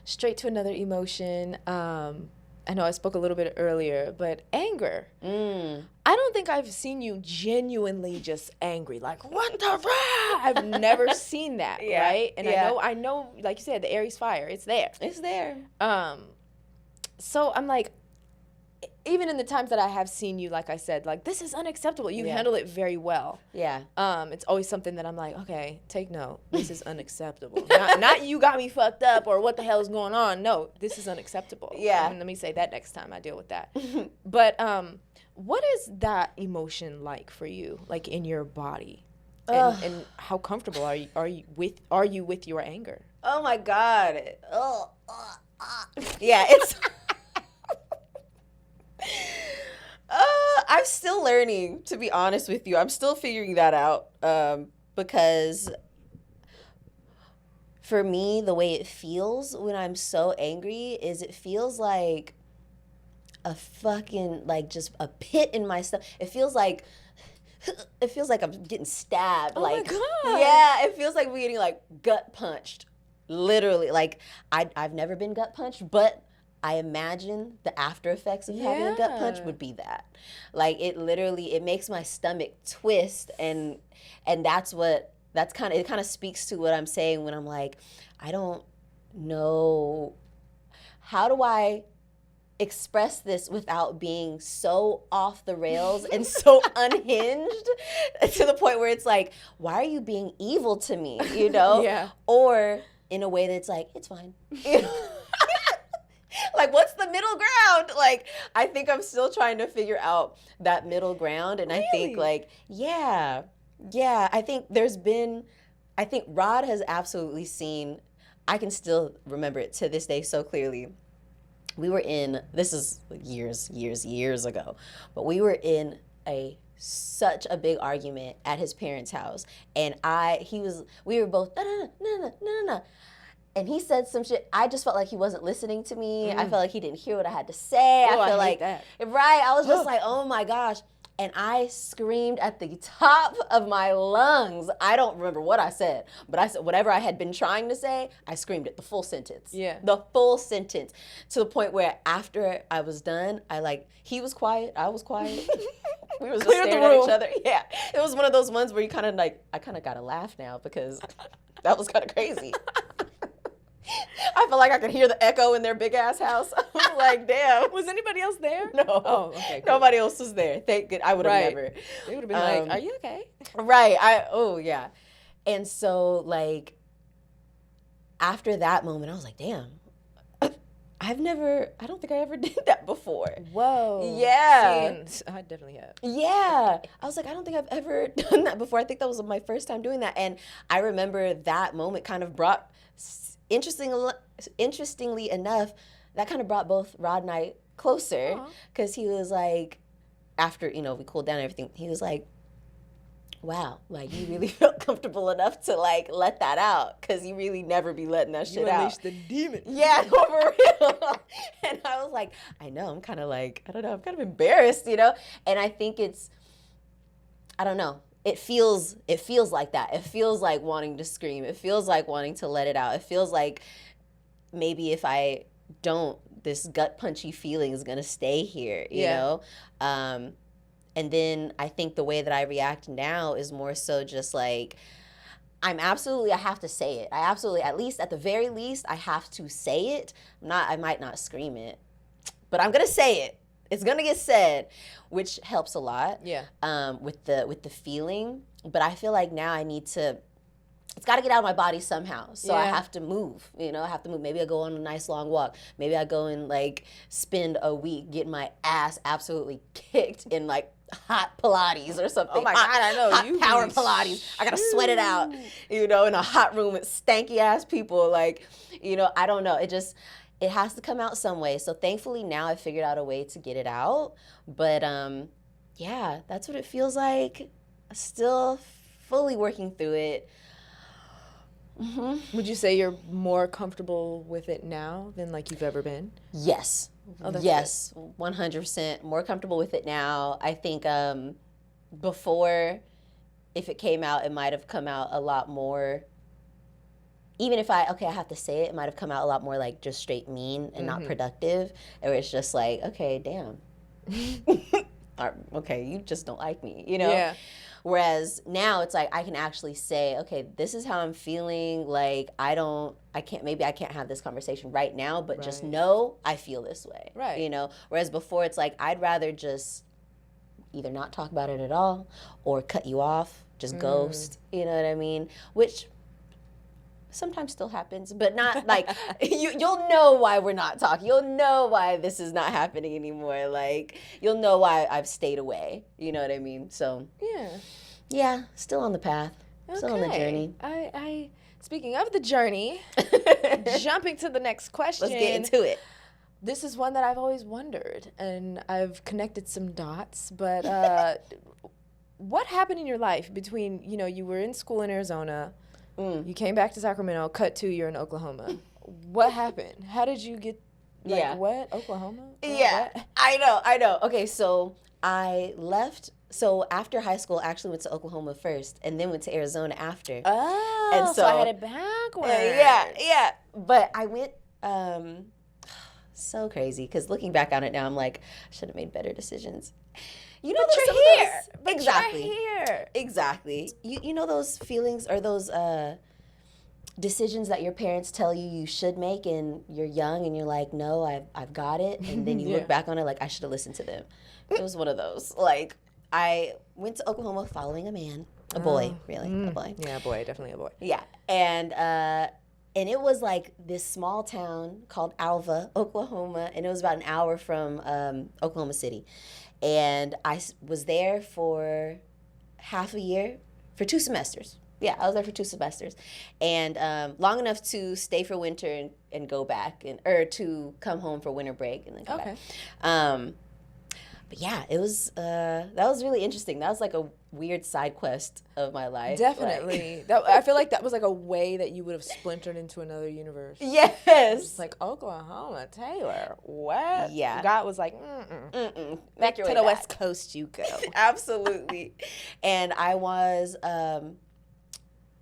straight to another emotion. I know I spoke a little bit earlier, but anger. I don't think I've seen you genuinely just angry. Like, what the rah? I've never seen that, right? And I know, like you said, the Aries fire, it's there. It's there. So I'm like, even in the times that I have seen you, like I said, like, this is unacceptable. You handle it very well. Yeah. It's always something that I'm like, okay, take note. This is unacceptable. not you got me fucked up or what the hell is going on. No, this is unacceptable. Yeah. Let me say that next time I deal with that. But what is that emotion like for you, like in your body? And how comfortable are you with your anger? Oh my God. Yeah, it's I'm still learning, to be honest with you. I'm still figuring that out, because for me, the way it feels when I'm so angry is it feels like a fucking, like, just a pit in my stomach. It feels like I'm getting stabbed. Oh like, my God. Yeah, it feels like we're getting, like, gut punched. Literally. Like, I've never been gut punched, but I imagine the after effects of having a gut punch would be that. Like, it makes my stomach twist, and it kind of speaks to what I'm saying when I'm like, I don't know, how do I express this without being so off the rails and so unhinged to the point where it's like, why are you being evil to me, you know? Yeah. Or in a way that's like, it's fine. You know? Like, what's the middle ground? Like, I think I'm still trying to figure out that middle ground. And really? I think, like, yeah, I think Rod has absolutely seen, I can still remember it to this day so clearly. This is years ago, but we were in such a big argument at his parents' house. And we were both, no. And he said some shit. I just felt like he wasn't listening to me. I felt like he didn't hear what I had to say. Oh, I feel I like, hate that. Right. I was just like, oh my gosh. And I screamed at the top of my lungs. I don't remember what I said, but I said whatever I had been trying to say, I screamed it, the full sentence. Yeah. The full sentence. To the point where after I was done, he was quiet, I was quiet. We was just staring at each other. Yeah. It was one of those ones where you kind of like, I kind of got to laugh now because that was kind of crazy. I feel like I could hear the echo in their big ass house. I was like, damn. Was anybody else there? No. Oh, okay. Cool. Nobody else was there. Thank God. I would have never. They would have been like, are you okay? Right. Yeah. And so, like, after that moment, I was like, damn. I don't think I ever did that before. Whoa. Yeah. I definitely have. Yeah. I was like, I don't think I've ever done that before. I think that was my first time doing that. And I remember that moment kind of brought, interestingly enough, that kind of brought both Rod and I closer. Because he was like, after, we cooled down and everything, he was like, wow, like, you really felt comfortable enough to, like, let that out, because you really never be letting that shit out. You unleashed the demon. Yeah, no, for real. And I was like, I know, I'm kind of like, I don't know, I'm kind of embarrassed, And I think I don't know, it feels like that. It feels like wanting to scream. It feels like wanting to let it out. It feels like maybe if I don't, this gut punchy feeling is going to stay here, you know? And then I think the way that I react now is more so just like, I have to say it. At the very least, I have to say it. I might not scream it, but I'm going to say it. It's going to get said, which helps a lot. Yeah. With the feeling. But I feel like now it's got to get out of my body somehow. So I have to move, I have to move. Maybe I go on a nice long walk. Maybe I go and like spend a week getting my ass absolutely kicked in like hot Pilates or something. Oh my God, I know. Hot power Pilates. I got to sweat it out, in a hot room with stanky ass people. Like, I don't know. It has to come out some way. So thankfully now I figured out a way to get it out. But yeah, that's what it feels like. Still fully working through it. Mm-hmm. Would you say you're more comfortable with it now than like you've ever been? Yes. Oh, that's yes, 100% more comfortable with it now. I think before, if it came out, it might have come out a lot more. Even if I have to say it might have come out a lot more like just straight mean and not productive. Or it's just like, okay, damn. Okay, you just don't like me, you know? Yeah. Whereas now it's like I can actually say, okay, this is how I'm feeling. Like I can't have this conversation right now, but just know I feel this way. Right. You know? Whereas before it's like I'd rather just either not talk about it at all or cut you off, just ghost. You know what I mean? Which sometimes still happens, but not like you'll know why we're not talking. You'll know why this is not happening anymore. Like you'll know why I've stayed away. You know what I mean? So yeah, still on the path, still on the journey. I speaking of the journey, jumping to the next question. Let's get into it. This is one that I've always wondered, and I've connected some dots. But what happened in your life between you were in school in Arizona? You came back to Sacramento, cut to you're in Oklahoma. What happened? How did you get, what? Oklahoma? What? I know. Okay, so I left. So after high school, I actually went to Oklahoma first and then went to Arizona after. Oh, and so I had it backwards. Yeah. But I went, so crazy, because looking back on it now, I'm like, I should have made better decisions. You know, but you're here. Exactly. You're here. Exactly. You know those feelings or those decisions that your parents tell you should make, and you're young and you're like, no, I've got it, and then you look back on it like I should have listened to them. It was one of those. Like I went to Oklahoma following a man, a boy, really, a boy. Yeah, a boy, definitely a boy. Yeah, and it was like this small town called Alva, Oklahoma, and it was about an hour from Oklahoma City. And I was there for half a year, for 2 semesters. Yeah, I was there for 2 semesters. And long enough to stay for winter and go back, or to come home for winter break and then come back. But yeah, it was, that was really interesting. That was like a weird side quest of my life. Definitely. I feel like that was like a way that you would have splintered into another universe. Yes. It's like, Oklahoma, Taylor, what? Yeah. God was like, back to the West Coast you go. Absolutely. And I was,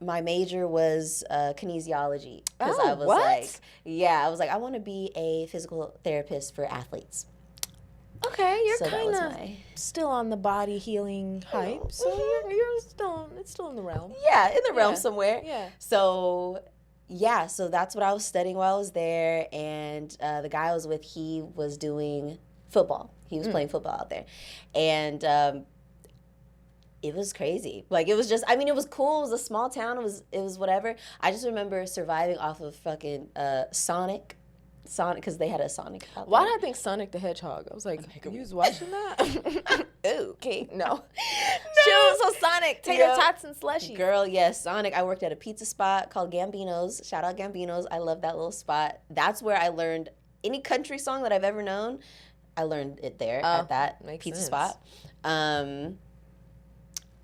my major was kinesiology. Because I was like, I want to be a physical therapist for athletes. Okay, you're kind of still on the body healing hype, so it's still in the realm. Yeah, in the realm somewhere. Yeah. So that's what I was studying while I was there, and the guy I was with, he was doing football. He was playing football out there, and it was crazy. Like, it was just, it was cool. It was a small town. It was whatever. I just remember surviving off of fucking Sonic, because they had a Sonic out there. Why did I think Sonic the Hedgehog? I was like, you was watching that? Okay, no. So Sonic, tater tots and slushies. Girl, yes, Sonic. I worked at a pizza spot called Gambino's. Shout out Gambino's. I love that little spot. That's where I learned any country song that I've ever known. I learned it there at that pizza spot.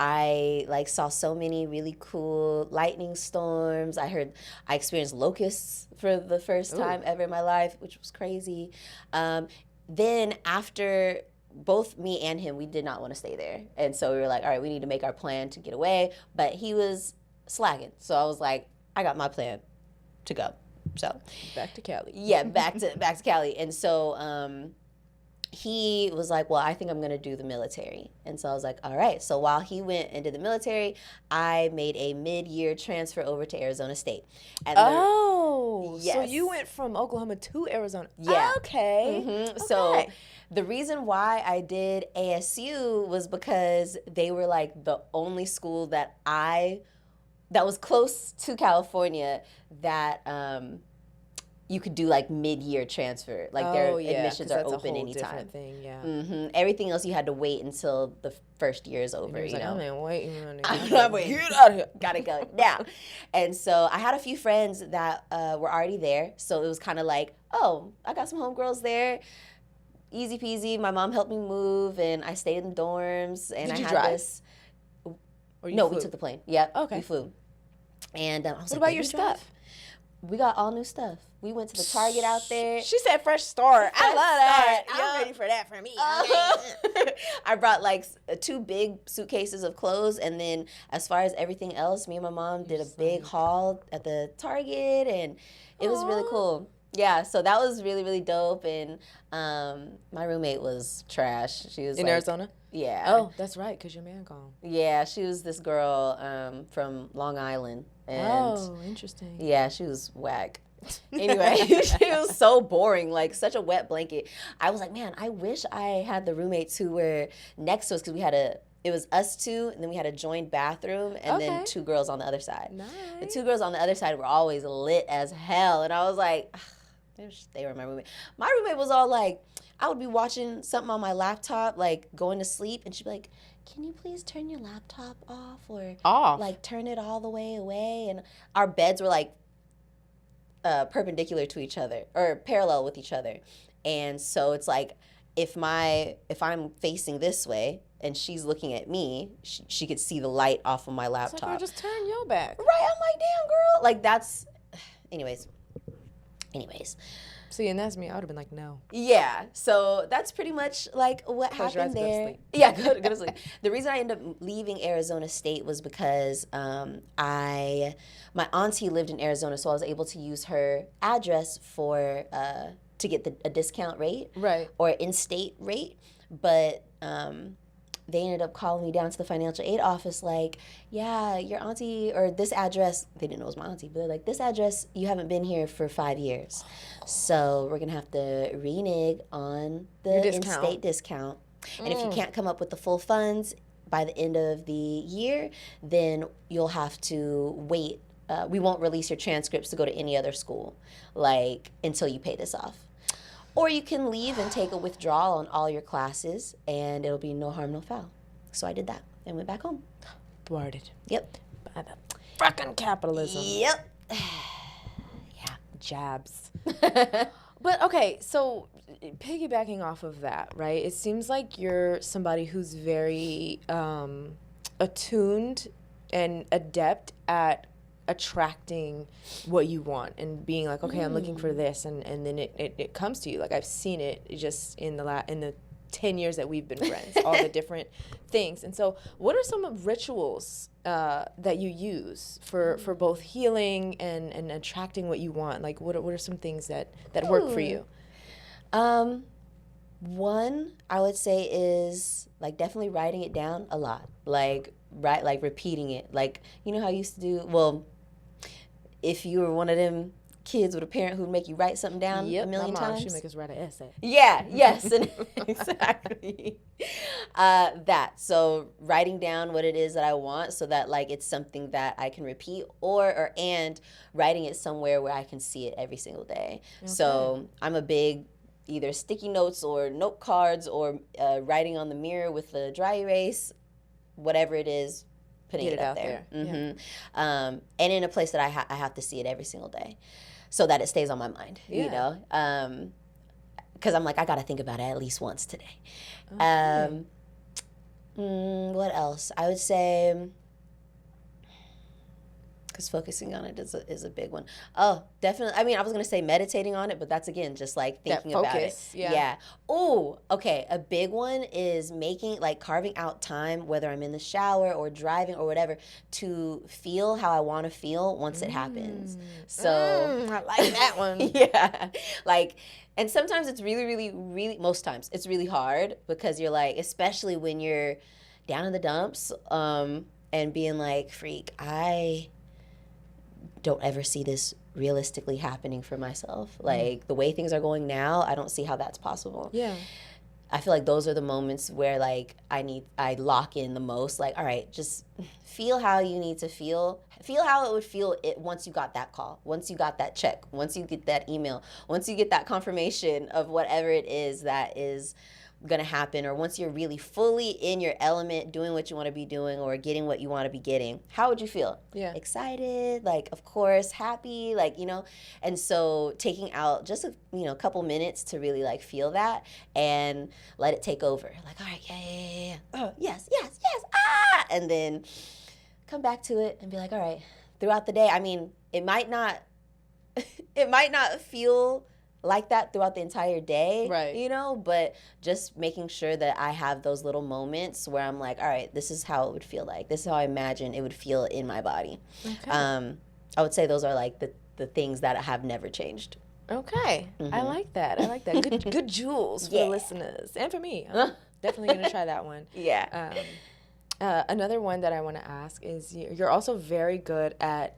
I saw so many really cool lightning storms. I experienced locusts for the first time ever in my life, which was crazy. Then after, both me and him, we did not want to stay there. And so we were like, all right, we need to make our plan to get away. But he was slacking. So I was like, I got my plan to go. So back to Cali. Yeah, back to Cali. And so he was like, well, I think I'm going to do the military. And so I was like, all right. So while he went and did the military, I made a mid-year transfer over to Arizona State. And yes. So you went from Oklahoma to Arizona. Yeah. Okay. Mm-hmm. So the reason why I did ASU was because they were like the only school that was close to California that you could do like mid-year transfer. Like their admissions are open anytime. Thing, yeah. Mm-hmm. Everything else you had to wait until the first year is over. You know, I'm not waiting. I'm waiting. Get out of here. Gotta go now. And so I had a few friends that were already there. So it was kind of like, oh, I got some homegirls there. Easy peasy. My mom helped me move, and I stayed in the dorms. And Did you had drive? this. Or you No, flew? we took the plane. Yep. Okay. We flew. And I was what like, about your stuff? We got all new stuff. We went to the Target out there. She said fresh start. I love that. Start. I'm ready for that for me. I brought like 2 big suitcases of clothes, and then as far as everything else, me and my mom did a big haul at the Target, and it was really cool. Yeah, so that was really, really dope. And my roommate was trash. She was in Arizona? Yeah. Oh, that's right, because your man gone. Yeah, she was this girl from Long Island. And interesting. Yeah, she was whack. Anyway, she was so boring, like such a wet blanket. I was like, man, I wish I had the roommates who were next to us, because it was us 2, and then we had a joined bathroom, and then 2 girls on the other side. Nice. The 2 girls on the other side were always lit as hell, and I was like, they were my roommate. My roommate was all like, I would be watching something on my laptop, like going to sleep, and she'd be like, can you please turn your laptop off, or like turn it all the way away? And our beds were like perpendicular to each other, or parallel with each other, and so it's like if I'm facing this way and she's looking at me, she could see the light off of my laptop. It's like, just turn your back. Right? I'm like, damn, girl. Like that's, anyways. See, and that's me. I would have been like, no. Yeah. So that's pretty much like what happened there. Go to sleep. Yeah, go to sleep. The reason I ended up leaving Arizona State was because my auntie lived in Arizona, so I was able to use her address for to get a discount rate, right, or in-state rate. But they ended up calling me down to the financial aid office like, yeah, your auntie, or this address, they didn't know it was my auntie, but they're like, this address, you haven't been here for 5 years. So we're going to have to renege on the in-state discount. And if you can't come up with the full funds by the end of the year, then you'll have to wait. We won't release your transcripts to go to any other school, like, until you pay this off. Or you can leave and take a withdrawal on all your classes, and it'll be no harm, no foul. So I did that and went back home. Thwarted. Yep. By the fucking capitalism. Yep. Yeah. Jabs. But okay, so piggybacking off of that, right? It seems like you're somebody who's very attuned and adept at attracting what you want and being like, okay, I'm looking for this, and then it comes to you. Like, I've seen it just in the 10 years that we've been friends, all the different things. And so what are some of rituals that you use for both healing and attracting what you want? Like, what are some things that work for you? One, I would say, is like definitely writing it down a lot. Like repeating it. Like, you know how you used to do, well, if you were one of them kids with a parent who'd make you write something down a million my mom, times. She'd make us write an essay. Yeah, yes, exactly. That. So writing down what it is that I want, so that like it's something that I can repeat, and writing it somewhere where I can see it every single day. Okay. So I'm a big either sticky notes or note cards, or writing on the mirror with a dry erase, whatever it is. Putting it up there. Mm-hmm. Yeah. And in a place that I have to see it every single day, so that it stays on my mind, you know? Because I'm like, I got to think about it at least once today. Okay. What else? I would say, because focusing on it is a big one. Oh, definitely. I mean, I was going to say meditating on it, but that's, again, just like thinking about it. Yeah. Oh, okay. A big one is carving out time, whether I'm in the shower or driving or whatever, to feel how I want to feel once it happens. So I like that one. Yeah. Like, and sometimes it's really, really, really, most times it's really hard, because you're like, especially when you're down in the dumps, and being like, freak, I don't ever see this realistically happening for myself. Like, the way things are going now, I don't see how that's possible. Yeah. I feel like those are the moments where like I lock in the most. Like, all right, just feel how you need to feel. Feel how it would feel once you got that call, once you got that check, once you get that email, once you get that confirmation of whatever it is that is going to happen, or once you're really fully in your element, doing what you want to be doing, or getting what you want to be getting. How would you feel? Yeah. Excited, like, of course, happy, like, you know. And so taking out just a couple minutes to really like feel that and let it take over. Like, all right, yeah. Oh, yes, and then come back to it and be like, all right, throughout the day. I mean, it might not it might not feel like that throughout the entire day, right. you know, but just making sure that I have those little moments where I'm like, all right, this is how it would feel like. This is how I imagine it would feel in my body. Okay. I would say those are like the things that have never changed. Okay. I like that. I like that. Good jewels for the listeners and for me. I'm definitely going to try that one. Yeah. Another one that I want to ask is you're also very good at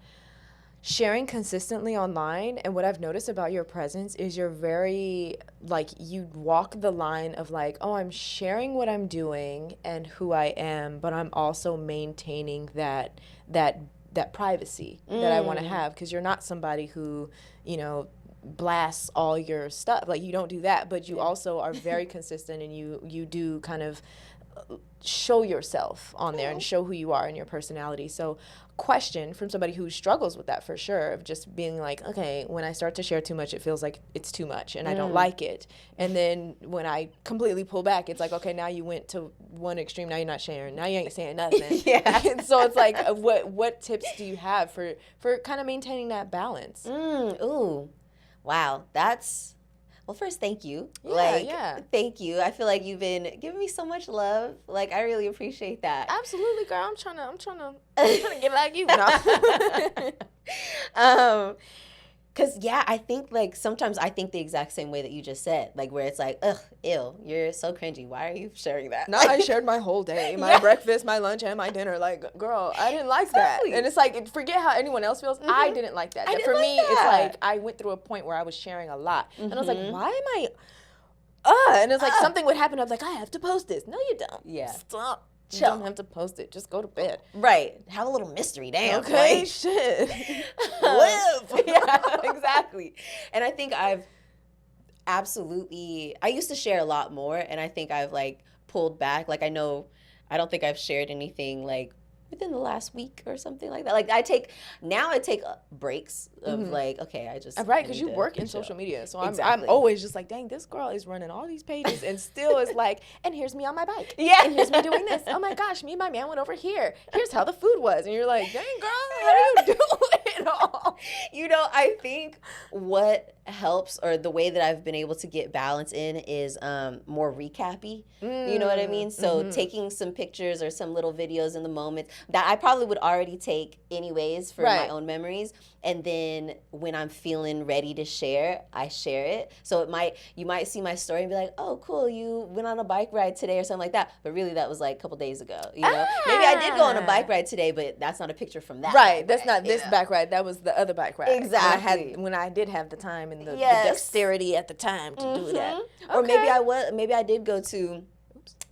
sharing consistently online, and what I've noticed about your presence is you're very, like, you walk the line of like, oh, I'm sharing what I'm doing and who I am, but I'm also maintaining that privacy that I want to have, because you're not somebody who, you know, blasts all your stuff. Like, you don't do that, but you also are very consistent, and you do kind of show yourself on there and show who you are and your personality. So, question from somebody who struggles with that for sure, of just being like, okay, when I start to share too much, it feels like it's too much and I don't like it. And then when I completely pull back, it's like, okay, now you went to one extreme, now you're not sharing, now you ain't saying nothing. Yeah. So it's like, what tips do you have for kind of maintaining that balance? Ooh, wow, that's... Well, first, thank you. Yeah. Thank you. I feel like you've been giving me so much love. Like, I really appreciate that. Absolutely, girl. I'm trying to get like you. No. 'Cause yeah, I think like sometimes I think the exact same way that you just said, like where it's like, ugh, ew, you're so cringy. Why are you sharing that? No, I shared my whole day, my breakfast, my lunch, and my dinner. Like, girl, I didn't like that. And it's like, forget how anyone else feels. I didn't like that. For me, it's like I went through a point where I was sharing a lot, and I was like, why am I? And it's like something would happen. I was like, I have to post this. No, you don't. Yeah. Stop. You Chill. don't have to post it. Just go to bed. Right. Have a little mystery, damn. Okay, Like, shit. Live. Yeah, exactly. And I think I've absolutely, I used to share a lot more, and I think I've like pulled back. Like, I don't think I've shared anything like within the last week or something like that. Like, I take breaks of like, okay, I just... Right, because you work in social media. So Exactly. I'm always just like, dang, this girl is running all these pages and still is like, and here's me on my bike. Yeah. And here's me doing this. Oh my gosh, me and my man went over here. Here's how the food was. And you're like, dang, girl, how do you do it all? You know, I think what helps, or the way that I've been able to get balance in, is more recappy. You know what I mean? So taking some pictures or some little videos in the moment that I probably would already take anyways for my own memories. And then when I'm feeling ready to share, I share it. So you might see my story and be like, oh, cool, you went on a bike ride today or something like that. But really that was like a couple days ago. You know, maybe I did go on a bike ride today, but that's not a picture from that. Right, that's not this bike ride. That was the other bike ride. Exactly. When I did have the time and the dexterity at the time to do that. Or maybe I did go to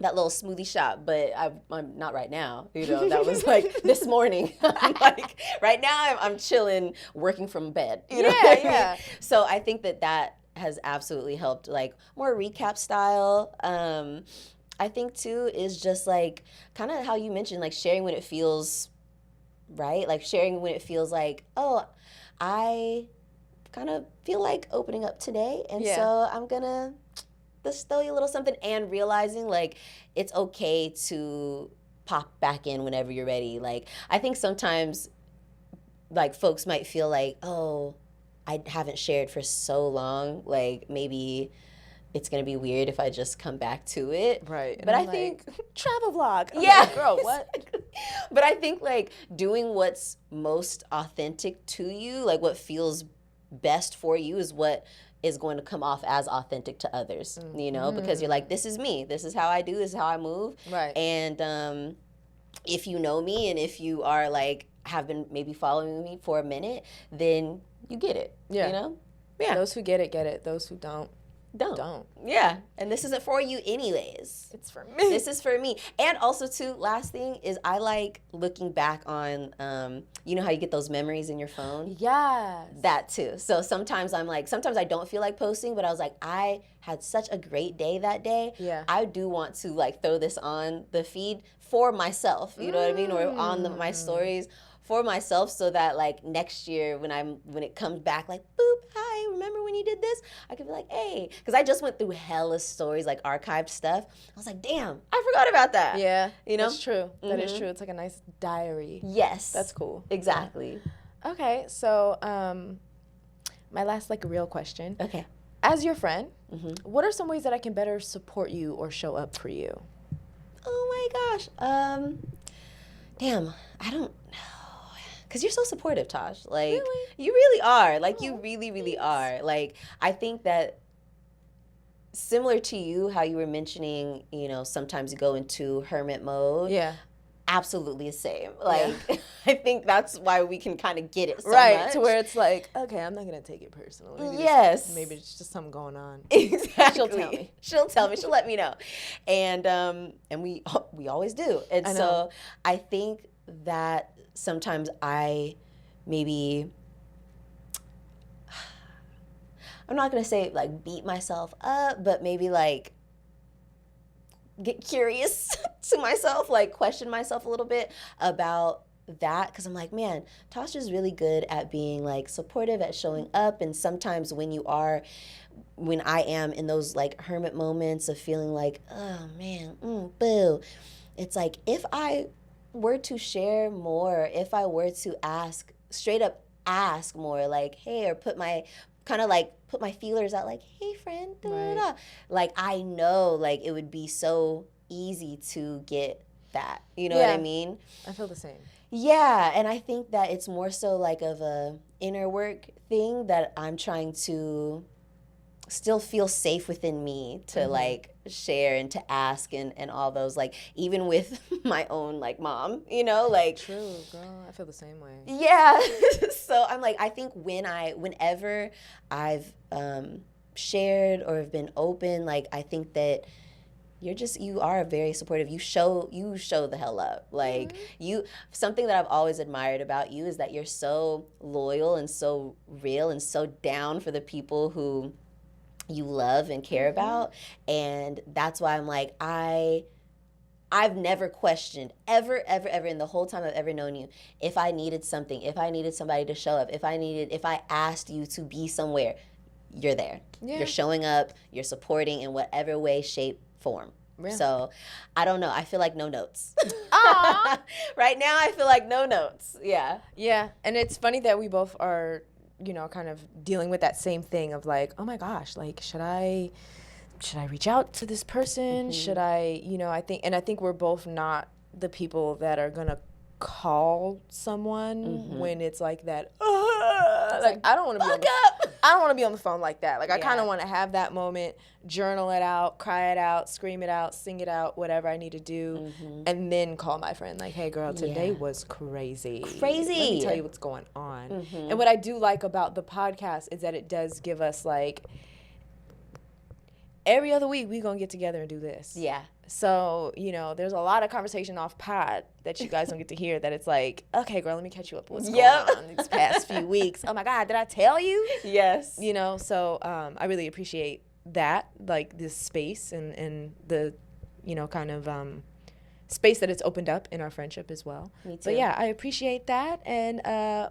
that little smoothie shop, but I'm not right now. You know, that was like this morning. Like right now, I'm chilling, working from bed. You know what I mean? So I think that has absolutely helped. Like more recap style. I think too is just like kind of how you mentioned, like sharing when it feels right. Like sharing when it feels like, oh, I kind of feel like opening up today, and so I'm gonna just throw you a little something, and realizing like it's okay to pop back in whenever you're ready. Like I think sometimes like folks might feel like, oh, I haven't shared for so long, like maybe it's gonna be weird if I just come back to it. Right. But I think travel vlog. Yeah. Like, girl, what? But I think like doing what's most authentic to you, like what feels best for you, is what is going to come off as authentic to others, you know, because you're like, this is me, this is how I do, this is how I move. Right. And if you know me, and if you are like, have been maybe following me for a minute, then you get it, you know? Yeah. Those who get it. Those who don't. Yeah. And this isn't for you anyways. It's for me. This is for me. And also too, last thing is I like looking back on, you know how you get those memories in your phone? Yes. That too. So sometimes sometimes I don't feel like posting, but I was like, I had such a great day that day. Yeah. I do want to like throw this on the feed for myself, you know what I mean? Or on my stories for myself, so that like next year when it comes back, like, boop, hi, remember when you did this? I could be like, hey, because I just went through hella stories, like archived stuff. I was like, damn, I forgot about that. Yeah, you know, that's true. That is true. It's like a nice diary. Yes, that's cool. Exactly. Okay, so my last like real question. Okay. As your friend, what are some ways that I can better support you or show up for you? Oh my gosh. Damn, I don't know. Because you're so supportive, Tosh. Like, Really? you really are. Like, you really, really are. Like, I think that similar to you, how you were mentioning, you know, sometimes you go into hermit mode. Yeah. Absolutely the same. Like, I think that's why we can kind of get it so Right, much. to where it's like, okay, I'm not going to take it personally. Yes. Maybe it's just something going on. Exactly. She'll tell me. She'll tell me. She'll let me know. And we always do. And so I think that sometimes I maybe, I'm not going to say like beat myself up, but maybe like get curious to myself, like question myself a little bit about that, because I'm like, man, Tasha's really good at being like supportive, at showing up. And sometimes when I am in those like hermit moments of feeling like, oh man, boo, it's like if I were to share more, if I were to straight up ask more, like, hey, or put my feelers out, like, hey friend, Right. like, I know like it would be so easy to get that, you know what I mean? I feel the same. Yeah, and I think that it's more so like of a inner work thing that I'm trying to still feel safe within me to like share and to ask and all those, like, even with my own like mom, you know, like. True, girl. I feel the same way. Yeah. So I'm like, I think whenever I've shared or have been open, like, I think that you are very supportive. You show the hell up. Like, something that I've always admired about you is that you're so loyal and so real and so down for the people who you love and care about. And that's why I'm like, I've never questioned ever in the whole time I've ever known you, if I needed something, if I needed somebody to show up, if I asked you to be somewhere, you're there. Yeah. You're showing up, you're supporting in whatever way, shape, form. Yeah. So I don't know. I feel like no notes. Right now I feel like no notes. Yeah. Yeah. And it's funny that we both are, you know, kind of dealing with that same thing of like, oh my gosh, like, should I reach out to this person? Should I, you know, I think we're both not the people that are going to call someone when it's like that. Like, I don't want to be on the phone like that. Like, I kind of want to have that moment, journal it out, cry it out, scream it out, sing it out, whatever I need to do, and then call my friend like, hey girl, today was crazy. Let me tell you what's going on. And what I do like about the podcast is that it does give us like, every other week we gonna get together and do this. Yeah. So, you know, there's a lot of conversation off pod that you guys don't get to hear, that it's like, okay, girl, let me catch you up with what's going on these past few weeks. Oh my God, did I tell you? Yes. You know, so I really appreciate that, like this space and the, you know, kind of space that it's opened up in our friendship as well. Me too. But yeah, I appreciate that. And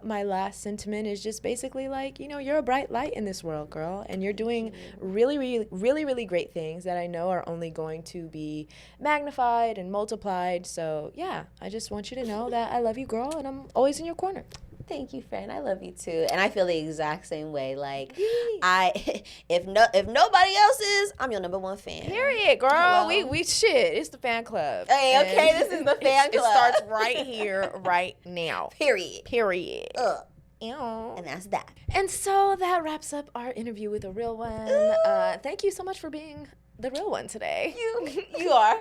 my last sentiment is just basically like, you know, you're a bright light in this world, girl, and you're doing really, really, really, really great things that I know are only going to be magnified and multiplied. So yeah, I just want you to know that I love you, girl, and I'm always in your corner. Thank you, friend. I love you too, and I feel the exact same way. Like, if nobody else is, I'm your number one fan. Period, girl. Hello? We shit. It's the fan club. Hey, okay, this is the fan club. It starts right here, right now. Period. And that's that. And so that wraps up our interview with a real one. Thank you so much for being the real one today. You are.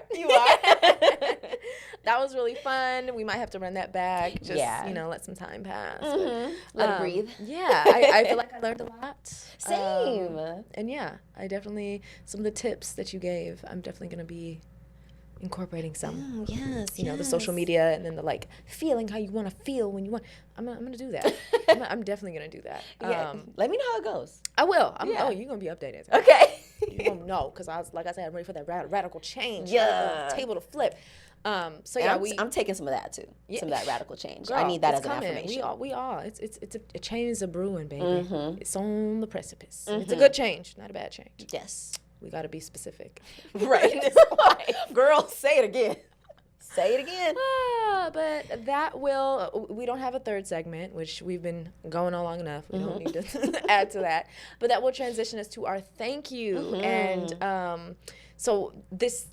That was really fun. We might have to run that back. Just, you know, let some time pass. Let it breathe. Yeah, I feel like I learned a lot. Same. And yeah, I definitely, some of the tips that you gave, I'm definitely going to be incorporating some. You know, the social media, and then the like feeling how you want to feel when you want. I'm gonna do that. I'm definitely gonna do that. Let me know how it goes. I will. Oh, you're gonna be updated. Okay. You don't know, because I was, like I said, I'm ready for that radical change. Radical table to flip. So yeah, I'm taking some of that too. Some of that radical change. Girl, I need that as coming. an affirmation. We all. It's a change is a brewing, baby. It's on the precipice. It's a good change, not a bad change. Yes. We got to be specific. Right. Girl, say it again. Say it again. But that we don't have a third segment, which we've been going on long enough. We don't need to add to that. But that will transition us to our thank you. And so this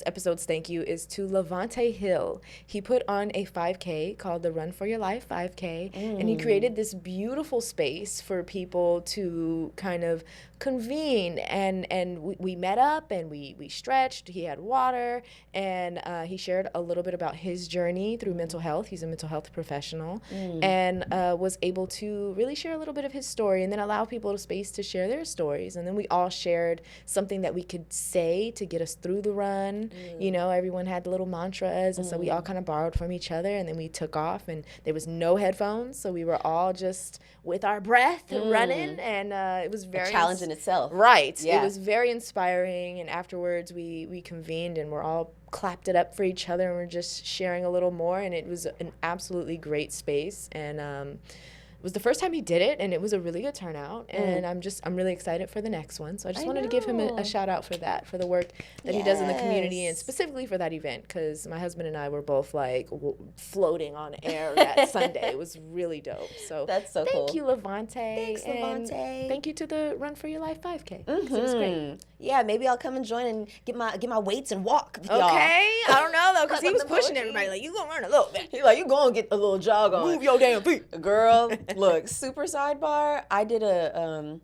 episode's thank you is to Levante Hill. He put on a 5K called the Run for Your Life 5K, and he created this beautiful space for people to kind of convene, and we met up and we stretched. He had water, and he shared a little bit about his journey through mental health. He's a mental health professional, and was able to really share a little bit of his story, and then allow people the space to share their stories. And then we all shared something that we could say to get us through the run. You know, everyone had little mantras, and so we all kind of borrowed from each other, and then we took off, and there was no headphones, so we were all just with our breath running, and it was very a challenge in itself. Right. Yeah. It was very inspiring, and afterwards we convened, and we're all clapped it up for each other, and we're just sharing a little more, and it was an absolutely great space. And it was the first time he did it, and it was a really good turnout, and I'm really excited for the next one. So I just wanted to give him a shout out for that, for the work that he does in the community, and specifically for that event, because my husband and I were both like floating on air that Sunday. It was really dope. So that's so cool. Thank you, Levante. Thanks, Levante. Thank you to the Run for Your Life 5K. It was great. Yeah, maybe I'll come and join and get my weights and walk with y'all. Okay, I don't know though, because he was pushing everybody like, you gonna run a little bit. He's like, you gonna get a little jog on. Move your damn feet, girl. Look, super sidebar. I did a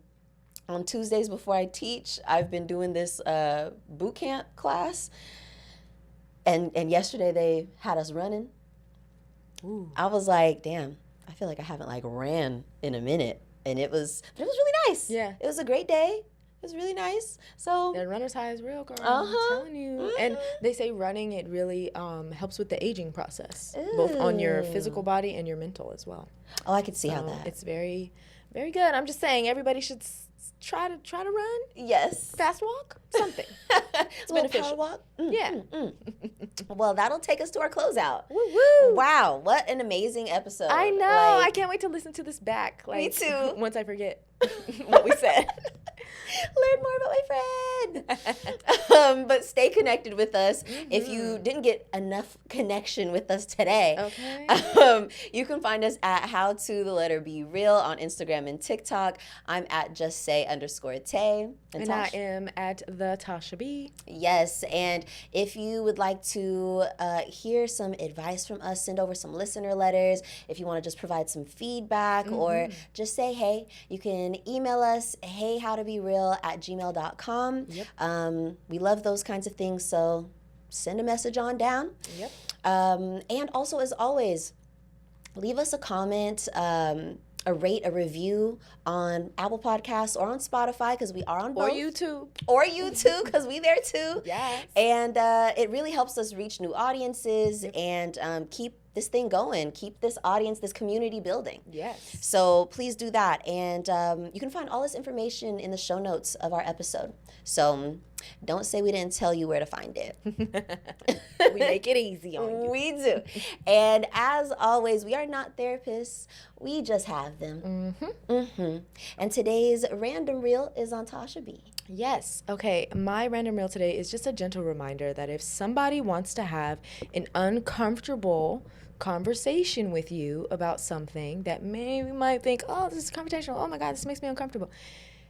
on Tuesdays before I teach, I've been doing this boot camp class, and yesterday they had us running. Ooh. I was like, damn, I feel like I haven't like ran in a minute, and it was really nice. Yeah, it was a great day. It was really nice. So the runner's high is real, girl. I'm telling you. And they say running, it really helps with the aging process, both on your physical body and your mental as well. Oh, I could see how that. It's very, very good. I'm just saying, everybody should try to run. Yes. Fast walk. Something. It's beneficial. Power walk. Yeah. Well, that'll take us to our closeout. Woo woo. Wow, what an amazing episode. I know. I can't wait to listen to this back. Me too. Once I forget what we said. Learn more about my friend. But stay connected with us. If you didn't get enough connection with us today, you can find us at howtobereal on Instagram and TikTok. I'm at justsay_tay. And I am at the Tasha B. Yes, and if you would like to hear some advice from us, send over some listener letters. If you want to just provide some feedback or just say hey, you can email us heyhowtobereal@gmail.com. Yep. We love those kinds of things, so send a message on down. Yep. And also, as always, leave us a comment, a rate, a review on Apple Podcasts or on Spotify, because we are on both. Or YouTube, because we there too. Yes. And it really helps us reach new audiences and keep this thing going, keep this audience, this community building. Yes. So please do that. And you can find all this information in the show notes of our episode. So don't say we didn't tell you where to find it. We make it easy on you. We do. And as always, we are not therapists. We just have them. And today's random reel is on Tasha B. Yes. Okay. My random reel today is just a gentle reminder that if somebody wants to have an uncomfortable conversation with you about something that maybe you might think, oh, this is confrontational. Oh my God, this makes me uncomfortable.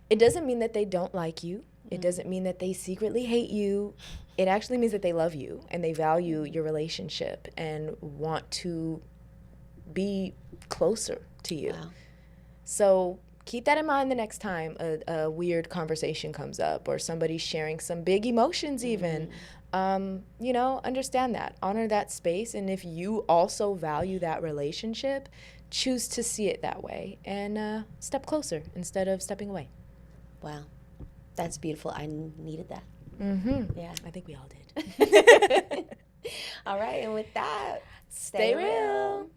It doesn't mean that they don't like you. It doesn't mean that they secretly hate you. It actually means that they love you and they value your relationship and want to be closer to you. Wow. So keep that in mind the next time a weird conversation comes up or somebody's sharing some big emotions even. Understand that. Honor that space. And if you also value that relationship, choose to see it that way and step closer instead of stepping away. Wow. That's beautiful. I needed that. Yeah, I think we all did. All right. And with that, stay real.